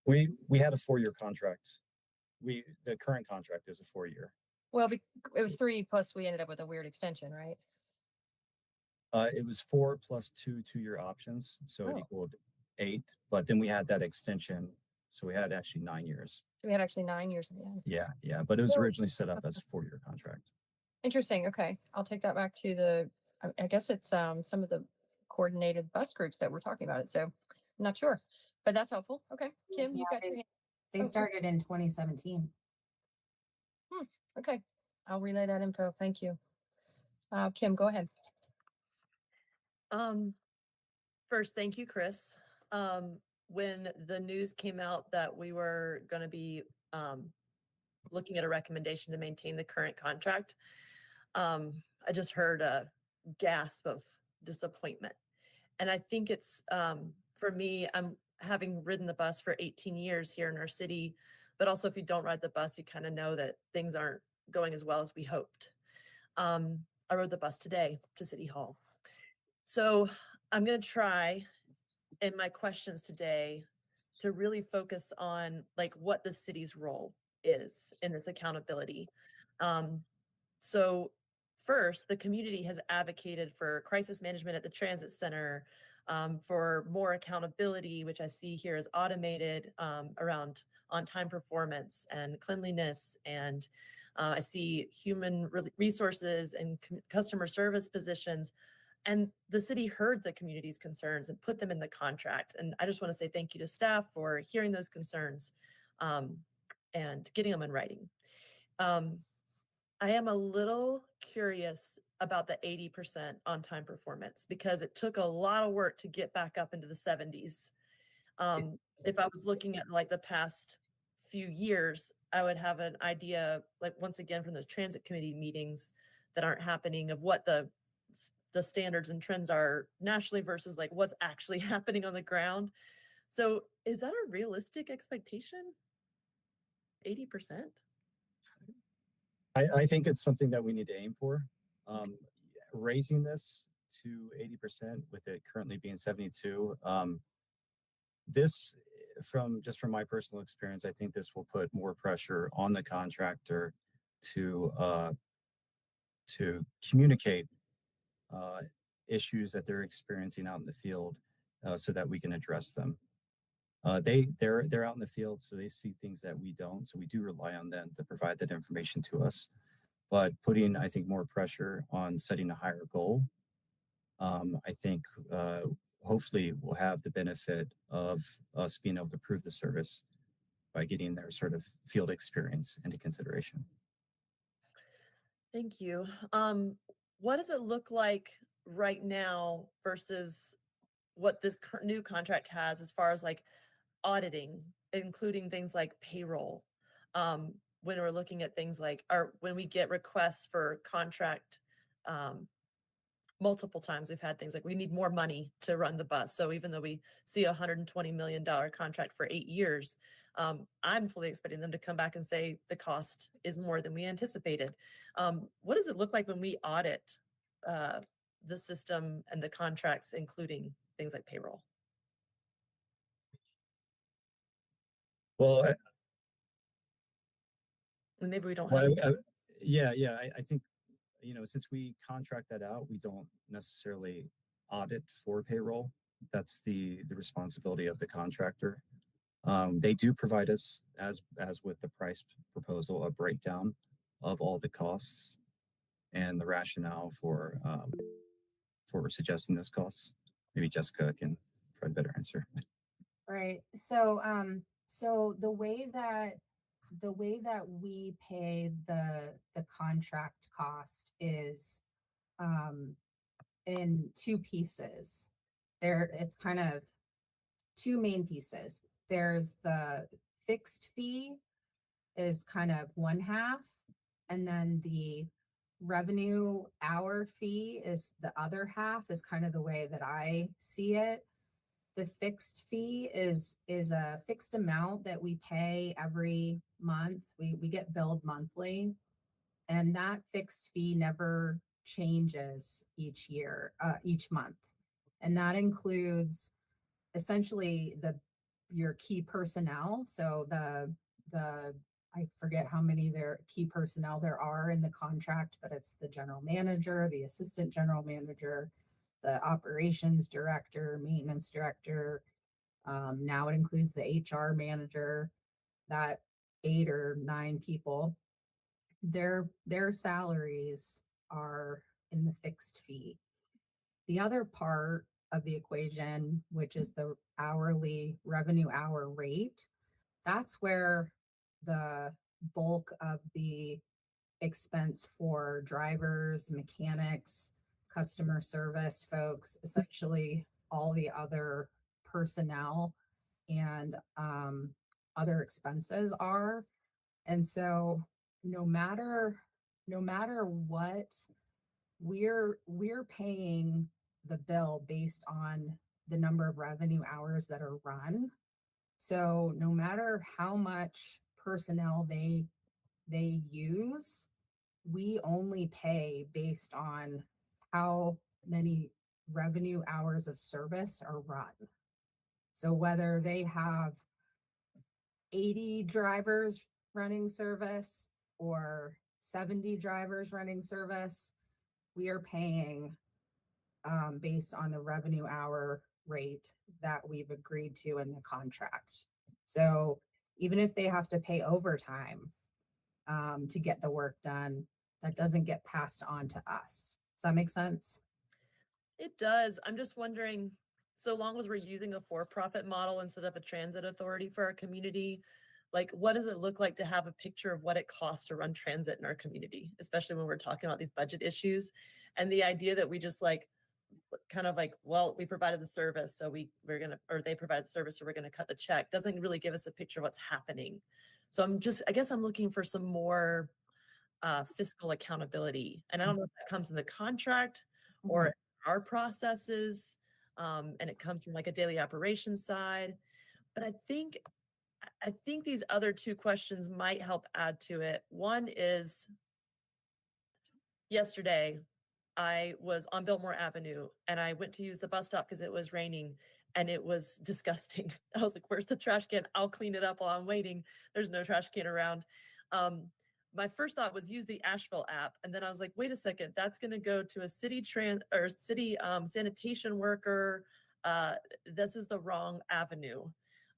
We had a 4-year contract. The current contract is a 4-year. Well, it was 3 plus we ended up with a weird extension, right? It was 4 plus 2 2-year options, so it Oh. equaled 8. But then we had that extension, so we had actually 9 years. So we had actually 9 years in the end. Yeah. But it was Well, originally set up as a 4-year contract. Interesting. Okay, I'll take that back to I guess it's some of the coordinated bus groups that were talking about it. So I'm not sure, but that's helpful. Okay, Kim, you got your hand. They Oh, started in 2017. Okay, I'll relay that info. Thank you. Kim, go ahead. First, thank you, Chris. When the news came out that we were going to be looking at a recommendation to maintain the current contract, I just heard a gasp of disappointment. And I think it's, for me, I'm having ridden the bus for 18 years here in our city, but also if you don't ride the bus, you kind of know that things aren't going as well as we hoped. I rode the bus today to City Hall. So I'm going to try in my questions today to really focus on like what the city's role is in this accountability. So first, the community has advocated for crisis management at the transit center, for more accountability, which I see here is automated around on-time performance and cleanliness. And I see human resources and customer service positions. And the city heard the community's concerns and put them in the contract. And I just want to say thank you to staff for hearing those concerns and getting them in writing. I am a little curious about the 80% on-time performance because it took a lot of work to get back up into the 70s. If I was looking at like the past few years, I would have an idea, like once again from those transit committee meetings that aren't happening, of what the standards and trends are nationally versus like what's actually happening on the ground. So is that a realistic expectation? 80%? I think it's something that we need to aim for. Raising this to 80% with it currently being 72. This, from my personal experience, I think this will put more pressure on the contractor to communicate issues that they're experiencing out in the field so that we can address them. They're out in the field, so they see things that we don't. So we do rely on them to provide that information to us. But putting, I think, more pressure on setting a higher goal, I think hopefully we'll have the benefit of us being able to prove the service by getting their sort of field experience into consideration. Thank you. What does it look like right now versus what this new contract has as far as like auditing, including things like payroll? When we're looking at things like, or when we get requests for contract, multiple times we've had things like we need more money to run the bus. So even though we see a $120 million contract for 8 years, I'm fully expecting them to come back and say the cost is more than we anticipated. What does it look like when we audit the system and the contracts, including things like payroll? Well, And maybe we don't well, have. I think, since we contract that out, we don't necessarily audit for payroll. That's the responsibility of the contractor. They do provide us, as with the price proposal, a breakdown of all the costs and the rationale for suggesting those costs. Maybe Jessica can provide a better answer. Right. So, so the way that we pay the contract cost is in two pieces. It's kind of two main pieces. There's the fixed fee is kind of one half, and then the revenue hour fee is the other half, is kind of the way that I see it. The fixed fee is a fixed amount that we pay every month. We get billed monthly, and that fixed fee never changes each month. And that includes essentially your key personnel. So I forget how many key personnel there are in the contract, but it's the general manager, the assistant general manager, the operations director, maintenance director. Now it includes the HR manager, that 8 or 9 people. Their salaries are in the fixed fee. The other part of the equation, which is the hourly revenue hour rate, that's where the bulk of the expense for drivers, mechanics, customer service folks, essentially all the other personnel and other expenses are. And so no matter what, we're paying the bill based on the number of revenue hours that are run. So no matter how much personnel they use, we only pay based on how many revenue hours of service are run. So whether they have 80 drivers running service or 70 drivers running service, we are paying based on the revenue hour rate that we've agreed to in the contract. So even if they have to pay overtime to get the work done, that doesn't get passed on to us. Does that make sense? It does. I'm just wondering, so long as we're using a for-profit model instead of a transit authority for our community, like what does it look like to have a picture of what it costs to run transit in our community, especially when we're talking about these budget issues? And the idea that we just like, kind of like, well, we provided the service, so we're gonna, or they provided the service, so we're gonna cut the check, doesn't really give us a picture of what's happening. So I guess I'm looking for some more fiscal accountability. And I don't know if that comes in the contract or our processes, and it comes from like a daily operations side. But I think these other two questions might help add to it. One is, yesterday, I was on Biltmore Avenue and I went to use the bus stop because it was raining and it was disgusting. I was like, where's the trash can? I'll clean it up while I'm waiting. There's no trash can around. my first thought was use the Asheville app. And then I was like, wait a second, that's going to go to a city sanitation worker. This is the wrong avenue.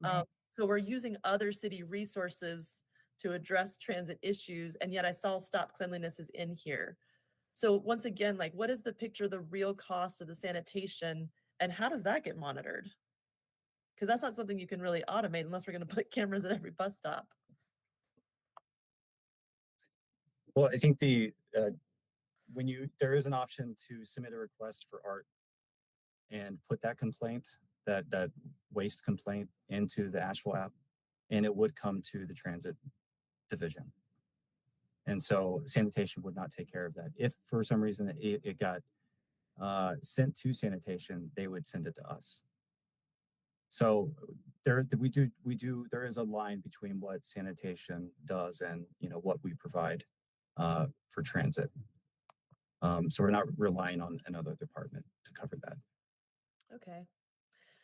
Right. So we're using other city resources to address transit issues. And yet I saw stop cleanliness is in here. So once again, like, what is the picture, the real cost of the sanitation, and how does that get monitored? Because that's not something you can really automate unless we're going to put cameras at every bus stop. Well, I think there is an option to submit a request for art and put that complaint, that waste complaint, into the Asheville app, and it would come to the transit division. And so sanitation would not take care of that. If for some reason it got sent to sanitation, they would send it to us. So there is a line between what sanitation does and what we provide for transit. So we're not relying on another department to cover that. Okay.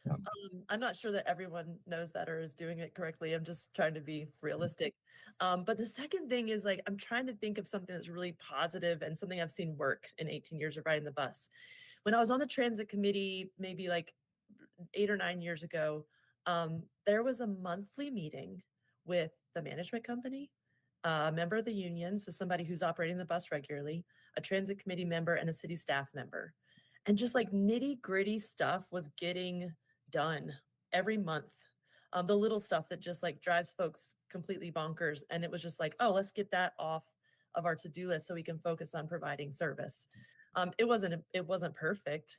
Yeah. I'm not sure that everyone knows that or is doing it correctly. I'm just trying to be realistic. But the second thing is, like, I'm trying to think of something that's really positive and something I've seen work in 18 years of riding the bus. When I was on the transit committee, maybe like 8 or 9 years ago, there was a monthly meeting with the management company, a member of the union, so somebody who's operating the bus regularly, a transit committee member, and a city staff member. And just like nitty gritty stuff was getting done every month. The little stuff that just like drives folks completely bonkers. And it was just like, oh, let's get that off of our to-do list so we can focus on providing service. It wasn't perfect,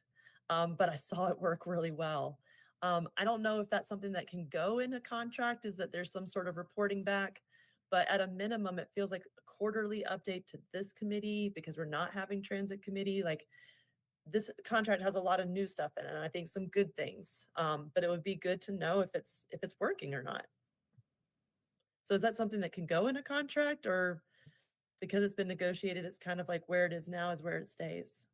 but I saw it work really well. I don't know if that's something that can go in a contract, is that there's some sort of reporting back, but at a minimum, it feels like a quarterly update to this committee, because we're not having transit committee. Like, this contract has a lot of new stuff in it, and I think some good things. But it would be good to know if it's working or not. So is that something that can go in a contract, or because it's been negotiated, it's kind of like where it is now is where it stays?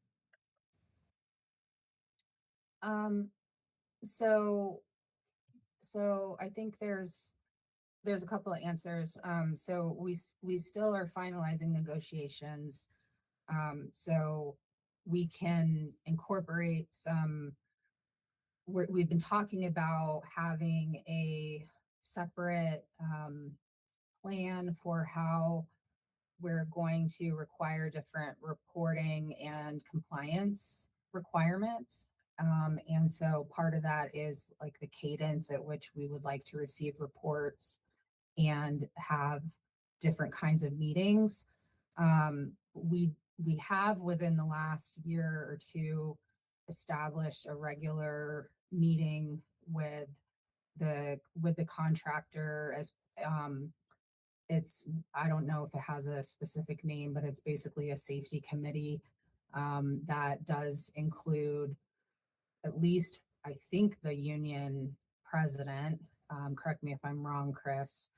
So I think there's a couple of answers. So we still are finalizing negotiations. So we can incorporate some. We've been talking about having a separate plan for how we're going to require different reporting and compliance requirements. And so part of that is like the cadence at which we would like to receive reports and have different kinds of meetings. We have within the last year or two established a regular meeting with the contractor. As it's, I don't know if it has a specific name, but it's basically a safety committee that does include at least, I think, the union president. Correct me if I'm wrong, Chris.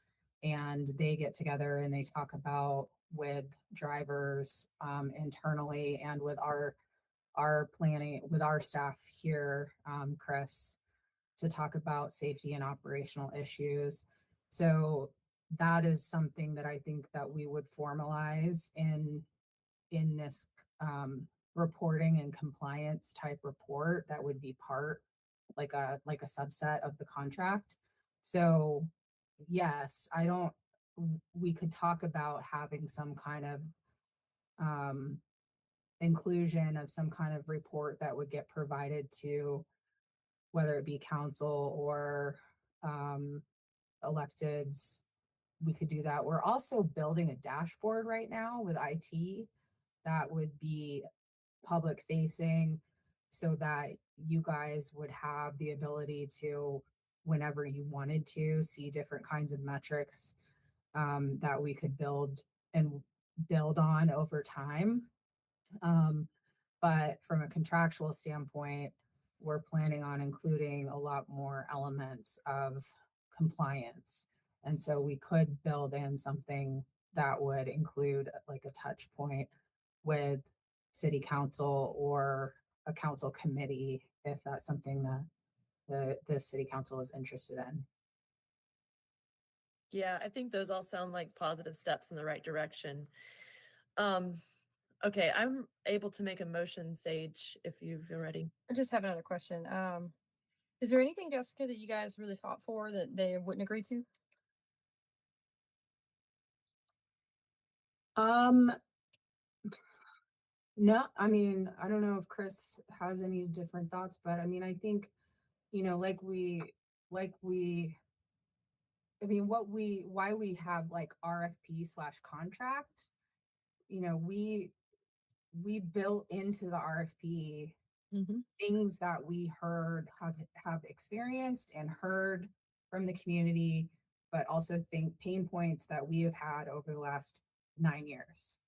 And they get together and they talk about with drivers internally and with our planning, with our staff here, Chris, to talk about safety and operational issues. So that is something that I think that we would formalize in this reporting and compliance type report that would be part, like a subset of the contract. So yes, we could talk about having some kind of inclusion of some kind of report that would get provided to, whether it be council or electeds. We could do that. We're also building a dashboard right now with IT that would be public facing, so that you guys would have the ability to, whenever you wanted to, see different kinds of metrics that we could build on over time. But from a contractual standpoint, we're planning on including a lot more elements of compliance. And so we could build in something that would include like a touch point with city council or a council committee, if that's something that the city council is interested in. Yeah, I think those all sound like positive steps in the right direction. Okay, I'm able to make a motion, Sage, if you're ready. I just have another question. Is there anything, Jessica, that you guys really fought for that they wouldn't agree to? Um, no, I mean, I don't know if Chris has any different thoughts, but I mean, I think, why we have like RFP/contract, we built into the RFP Mm-hmm. things that we have experienced and heard from the community, but also think pain points that we have had over the last 9 years.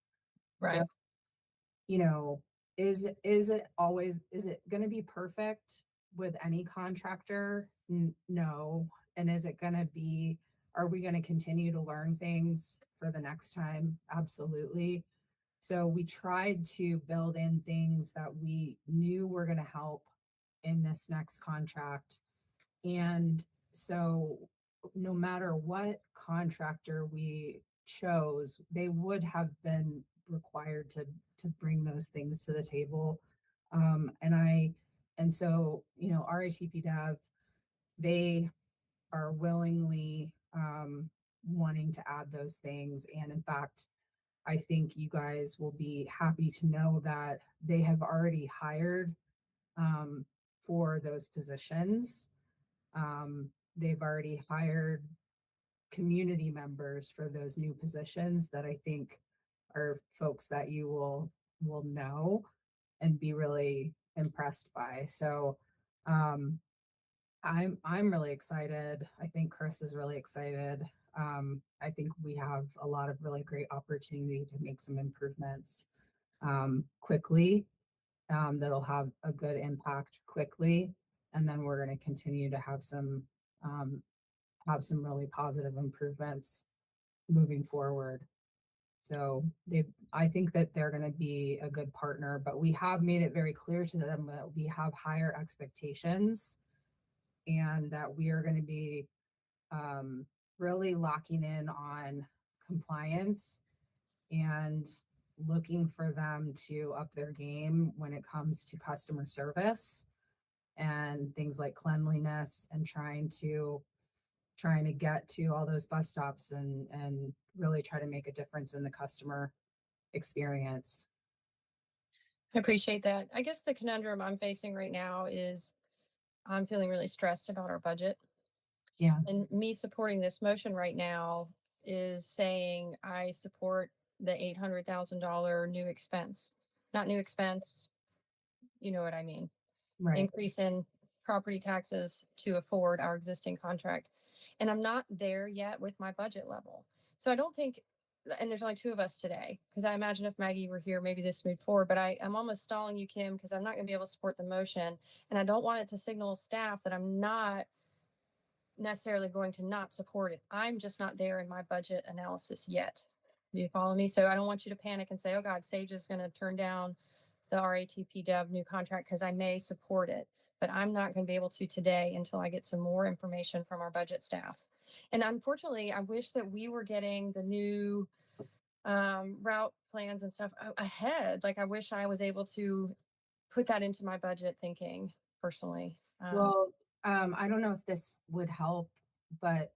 Right. So, is it going to be perfect with any contractor? No. And are we going to continue to learn things for the next time? Absolutely. So we tried to build in things that we knew were going to help in this next contract. And so no matter what contractor we chose, they would have been required to bring those things to the table. And so, RATP Dev, they are willingly wanting to add those things. And in fact, I think you guys will be happy to know that they have already hired for those positions. They've already hired community members for those new positions that I think are folks that you will know and be really impressed by. So I'm really excited. I think Chris is really excited. I think we have a lot of really great opportunity to make some improvements quickly that'll have a good impact quickly. And then we're going to continue to have some really positive improvements moving forward. So I think that they're going to be a good partner, but we have made it very clear to them that we have higher expectations and that we are going to be really locking in on compliance and looking for them to up their game when it comes to customer service and things like cleanliness and trying to get to all those bus stops and really try to make a difference in the customer experience. I appreciate that. I guess the conundrum I'm facing right now is I'm feeling really stressed about our budget. Yeah. And me supporting this motion right now is saying I support the $800,000 new expense, not new expense. You know what I mean? Right. Increase in property taxes to afford our existing contract. And I'm not there yet with my budget level. So I don't think, and there's only two of us today, because I imagine if Maggie were here, maybe this moved forward, but I'm almost stalling you, Kim, because I'm not going to be able to support the motion. And I don't want it to signal staff that I'm not necessarily going to not support it. I'm just not there in my budget analysis yet. Do you follow me? So I don't want you to panic and say, oh God, Sage is going to turn down the RATP Dev new contract because I may support it, but I'm not going to be able to today until I get some more information from our budget staff. And unfortunately, I wish that we were getting the new route plans and stuff ahead. Like I wish I was able to put that into my budget thinking personally. Well, I don't know if this would help, but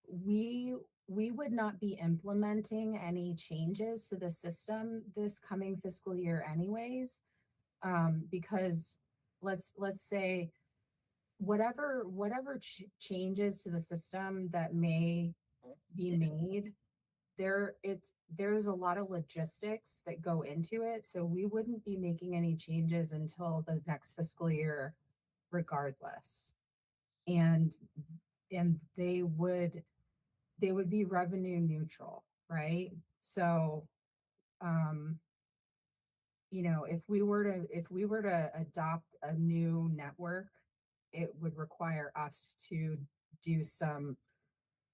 we would not be implementing any changes to the system this coming fiscal year anyways, because let's say whatever changes to the system that may be made, there's a lot of logistics that go into it, so we wouldn't be making any changes until the next fiscal year regardless. And they would be revenue neutral, right? So if we were to adopt a new network, it would require us to do some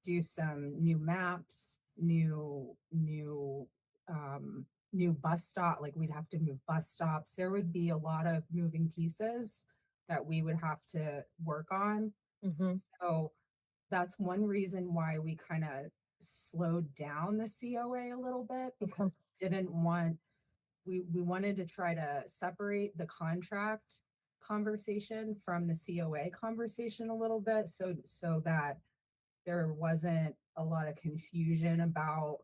new maps, new bus stop, like we'd have to move bus stops. There would be a lot of moving pieces that we would have to work on. Mm-hmm. So that's one reason why we kind of slowed down the COA a little bit, because we didn't want, we wanted to try to separate the contract conversation from the COA conversation a little bit, so that there wasn't a lot of confusion about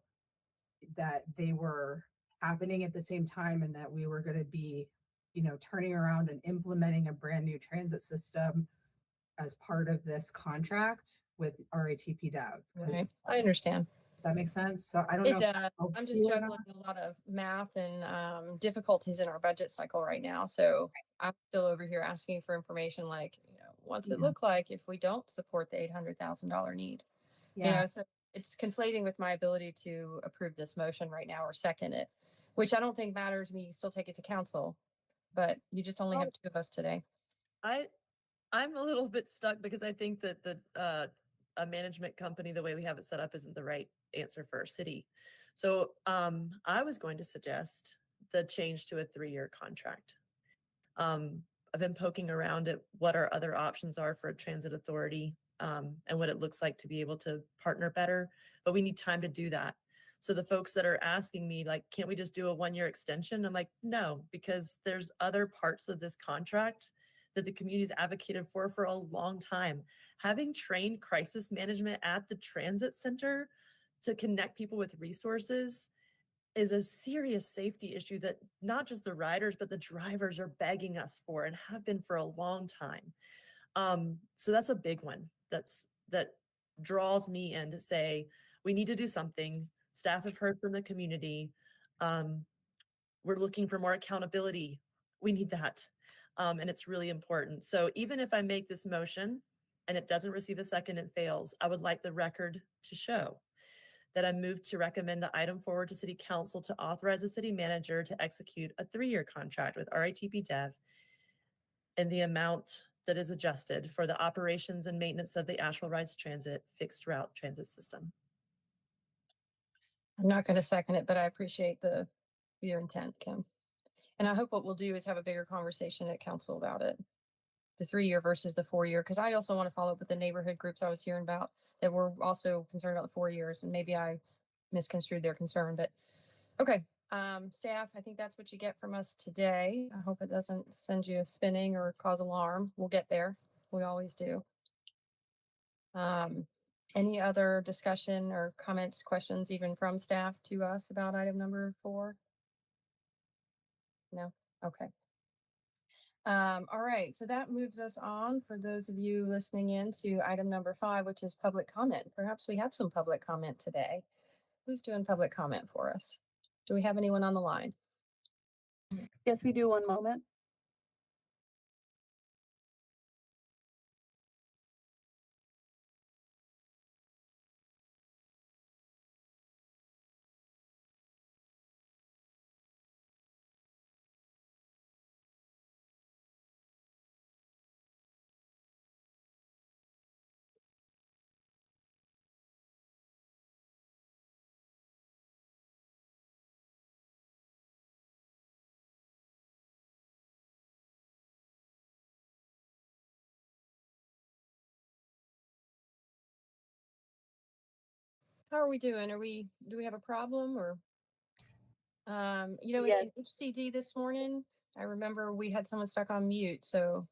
that they were happening at the same time, and that we were going to be, turning around and implementing a brand new transit system as part of this contract with RATP Dev. Right. I understand. Does that make sense? So I don't It know. does. I'm helps just you or juggling a lot of math and difficulties in our budget cycle right now. So I'm still over here asking for information like, what's it Yeah. look like if we don't support the $800,000 need? Yeah. So it's conflating with my ability to approve this motion right now or second it, which I don't think matters. We still take it to council, but you just only have two of us today. I'm a little bit stuck because I think that a management company, the way we have it set up, isn't the right answer for our city. So I was going to suggest the change to a 3-year contract. I've been poking around at what our other options are for a transit authority, and what it looks like to be able to partner better, but we need time to do that. So the folks that are asking me, like, can't we just do a 1-year extension? I'm like, no, because there's other parts of this contract that the community's advocated for a long time. Having trained crisis management at the transit center to connect people with resources is a serious safety issue that not just the riders, but the drivers are begging us for and have been for a long time. So that's a big one that draws me in to say, we need to do something. Staff have heard from the community. We're looking for more accountability. We need that. And it's really important. So even if I make this motion and it doesn't receive a second, it fails, I would like the record to show that I moved to recommend the item forward to City Council to authorize the city manager to execute a 3-year contract with RATP Dev in the amount that is adjusted for the operations and maintenance of the Asheville Rides Transit fixed route transit system. I'm not going to second it, but I appreciate your intent, Kim. And I hope what we'll do is have a bigger conversation at council about it. The 3-year versus the 4-year, because I also want to follow up with the neighborhood groups I was hearing about that were also concerned about the 4 years, and maybe I misconstrued their concern, but okay. Staff, I think that's what you get from us today. I hope it doesn't send you spinning or cause alarm. We'll get there. We always do. Any other discussion or comments, questions, even from staff to us about item number 4? No? Okay. All right, so that moves us on for those of you listening in to item number 5, which is public comment. Perhaps we have some public comment today. Who's doing public comment for us? Do we have anyone on the line? Yes, we do. One moment. How are we doing? Do we have a problem or, Yes. in HCD this morning, I remember we had someone stuck on mute, so.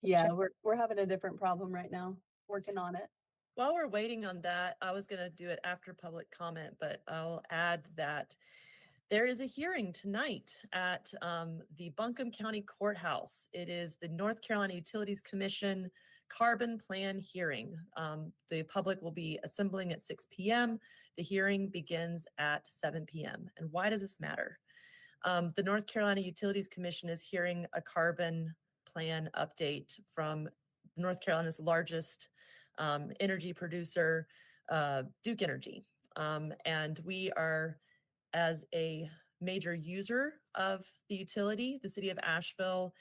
let's Yeah, check. we're having a different problem right now. Working on it. While we're waiting on that, I was going to do it after public comment, but I'll add that there is a hearing tonight at the Buncombe County Courthouse. It is the North Carolina Utilities Commission Carbon Plan hearing. The public will be assembling at 6 p.m. The hearing begins at 7 p.m. And why does this matter? The North Carolina Utilities Commission is hearing a carbon plan update from North Carolina's largest energy producer, Duke Energy. And we are, as a major user of the utility, the city of Asheville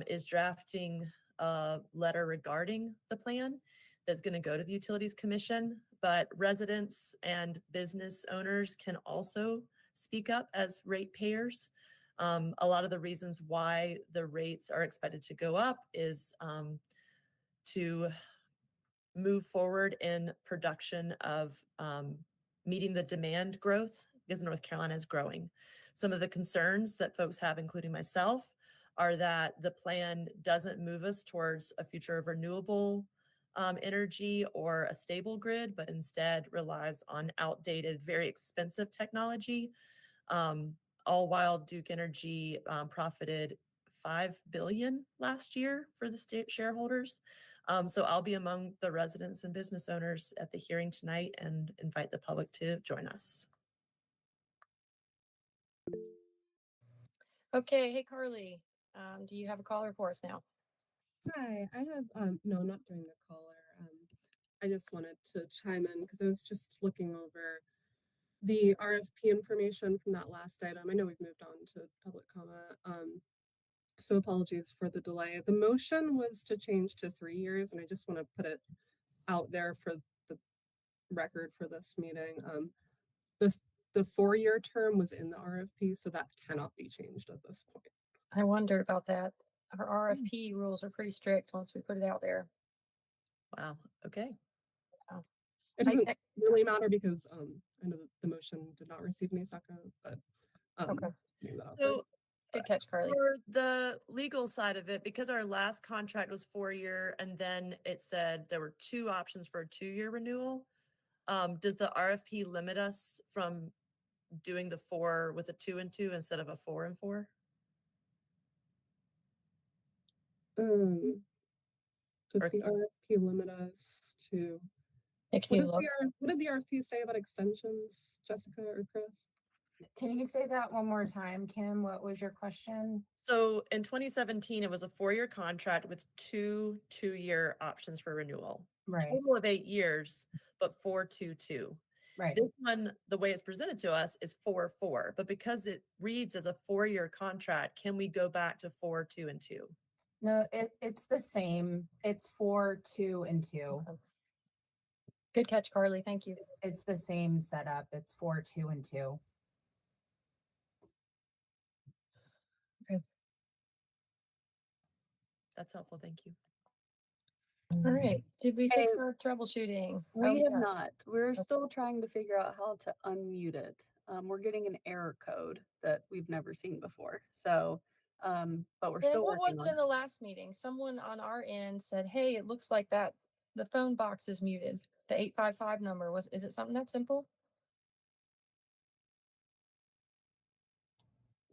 is drafting a letter regarding the plan that's going to go to the Utilities Commission, but residents and business owners can also speak up as ratepayers. A lot of the reasons why the rates are expected to go up is to move forward in production of meeting the demand growth because North Carolina is growing. Some of the concerns that folks have, including myself, are that the plan doesn't move us towards a future of renewable energy or a stable grid, but instead relies on outdated, very expensive technology. All while Duke Energy profited $5 billion last year for the state shareholders. So I'll be among the residents and business owners at the hearing tonight and invite the public to join us. Okay, hey Carly, do you have a caller for us now? Hi, I have no, not during the caller. I just wanted to chime in because I was just looking over the RFP information from that last item. I know we've moved on to public comment. So apologies for the delay. The motion was to change to 3 years, and I just want to put it out there for the record for this meeting. The 4-year term was in the RFP, so that cannot be changed at this point. I wondered about that. Our RFP rules are pretty strict once we put it out there. Wow. Okay. It doesn't really matter because I know that the motion did not receive any second, but Okay. leave that out there. So Good catch, Carly. for the legal side of it, because our last contract was 4-year and then it said there were 2 options for a 2-year renewal, does the RFP limit us from doing the 4 with a 2 and 2 instead of a 4 and 4? Does the RFP limit us to Can you look? what did the RFP say about extensions, Jessica or Chris? Can you say that one more time, Kim? What was your question? So in 2017, it was a 4-year contract with 2 2-year options for renewal. Right, Total of 8 years, but 4 2 2. right. This one, the way it's presented to us is 4 4, but because it reads as a 4-year contract, can we go back to 4 2 and 2? No, it's the same. It's 4, 2, and 2. Okay. Good catch, Carly. Thank you. It's the same setup. It's 4, 2, and 2. That's helpful. Thank you. All right. Did we fix Hey, our troubleshooting? We have yeah. not. We're still trying to figure out how to unmute it. We're getting an error code that we've never seen before. So, but we're Then still what was working it on in the last meeting? Someone on our end said, hey, it looks like that the phone box is muted. The 855 number is it something that simple?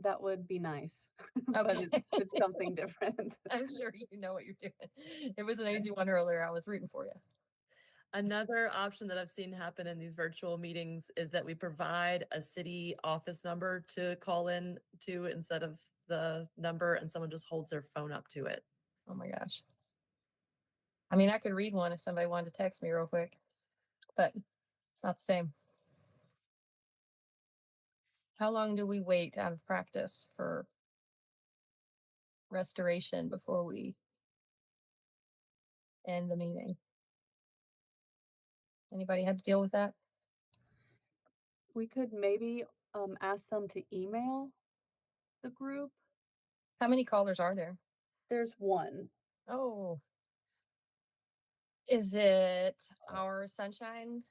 That would be nice, but Okay. it's something different. I'm sure you know what you're doing. It was an easy one earlier. I was rooting for you. Another option that I've seen happen in these virtual meetings is that we provide a city office number to call in to instead of the number, and someone just holds their phone up to it. Oh my gosh. I mean, I could read one if somebody wanted to text me real quick, but it's not the same. How long do we wait out of practice for restoration before we end the meeting? Anybody had to deal with that? We could maybe ask them to email the group. How many callers are there? There's one. Oh. Is it our sunshine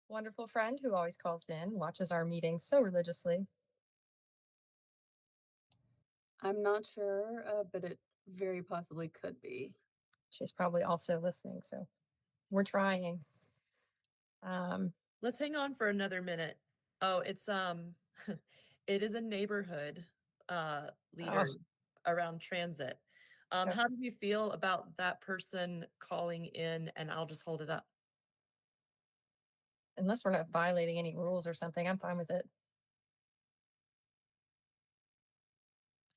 wonderful friend who always calls in, watches our meetings so religiously? I'm not sure, but it very possibly could be. She's probably also listening, so we're trying. Let's hang on for another minute. Oh, it's it is a neighborhood leader around transit. Okay. How do you feel about that person calling in? And I'll just hold it up. Unless we're not violating any rules or something, I'm fine with it.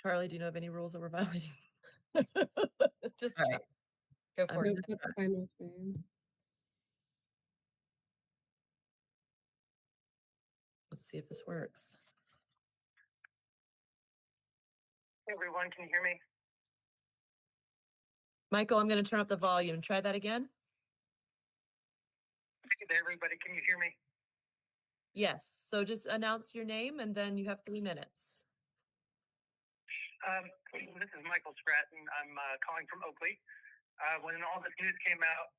Carly, do you know of any rules that we're violating? Just All try. right. Go I'm for No, it. that's fine with me. Let's see if this works. Hey everyone, can you hear me? Michael, I'm going to turn up the volume. Try that again. Hey everybody, can you hear me? Yes. So just announce your name and then you have 3 minutes. This is Michael Stratton. I'm calling from Oakley. When all this news came out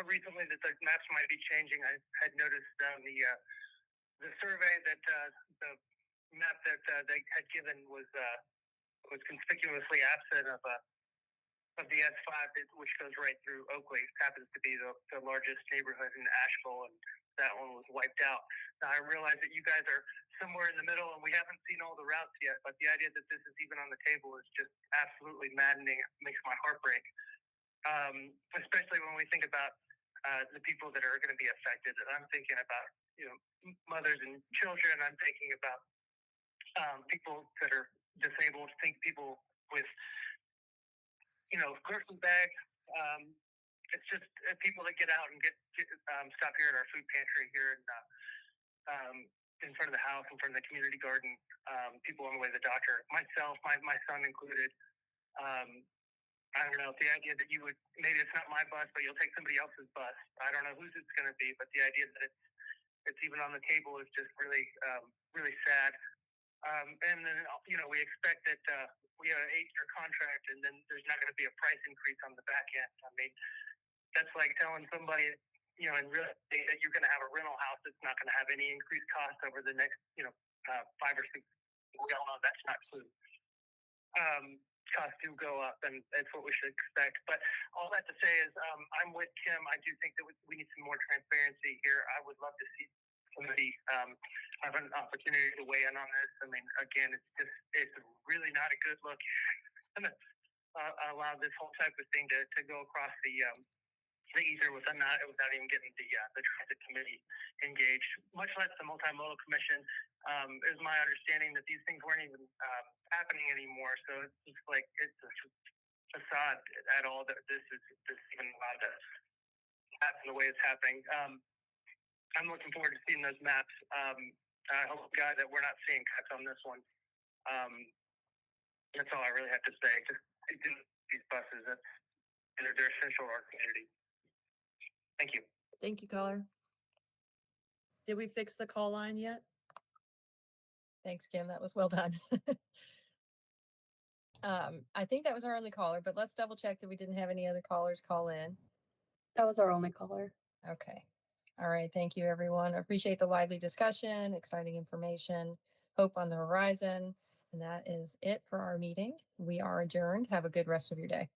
recently that the maps might be changing. I had noticed on the survey that the map that they had given was conspicuously absent of the S5, which goes right through Oakley. It happens to be the largest neighborhood in Asheville, and that one was wiped out. Now, I realize that you guys are somewhere in the middle, and we haven't seen all the routes yet, but the idea that this is even on the table is just absolutely maddening. It makes my heart break, especially when we think about the people that are going to be affected. And I'm thinking about, mothers and children. I'm thinking about people that are disabled, people with grocery bags. It's just people that get out and stop here at our food pantry here in front of the house, in front of the community garden. People on the way to the doctor. Myself, my son included. I don't know, the idea that you would, maybe it's not my bus, but you'll take somebody else's bus. I don't know whose it's going to be, but the idea that it's even on the table is just really, really sad. And then, we expect that we have an 8-year contract, and then there's not going to be a price increase on the back end. I mean, that's like telling somebody, in real estate that you're going to have a rental house that's not going to have any increased cost over the next, 5 or 6. We all know that's not true. Costs do go up, and that's what we should expect. But all that to say is, I'm with Kim. I do think that we need some more transparency here. I would love to see somebody have an opportunity to weigh in on this. I mean, again, it's really not a good look. Allow this whole type of thing to go across the ether without even getting the transit committee engaged, much less the multimodal commission. Is my understanding that these things weren't even happening anymore. So it's just like it's a facade at all that this even allowed to happen the way it's happening. I'm looking forward to seeing those maps. I hope, God, that we're not seeing cuts on this one. That's all I really have to say. Just these buses, they're essential to our community. Thank you. Thank you, caller. Did we fix the call line yet? Thanks, Kim. That was well done. I think that was our only caller, but let's double check that we didn't have any other callers call in. That was our only caller. Okay. All right. Thank you, everyone. I appreciate the lively discussion, exciting information, hope on the horizon. And that is it for our meeting. We are adjourned. Have a good rest of your day.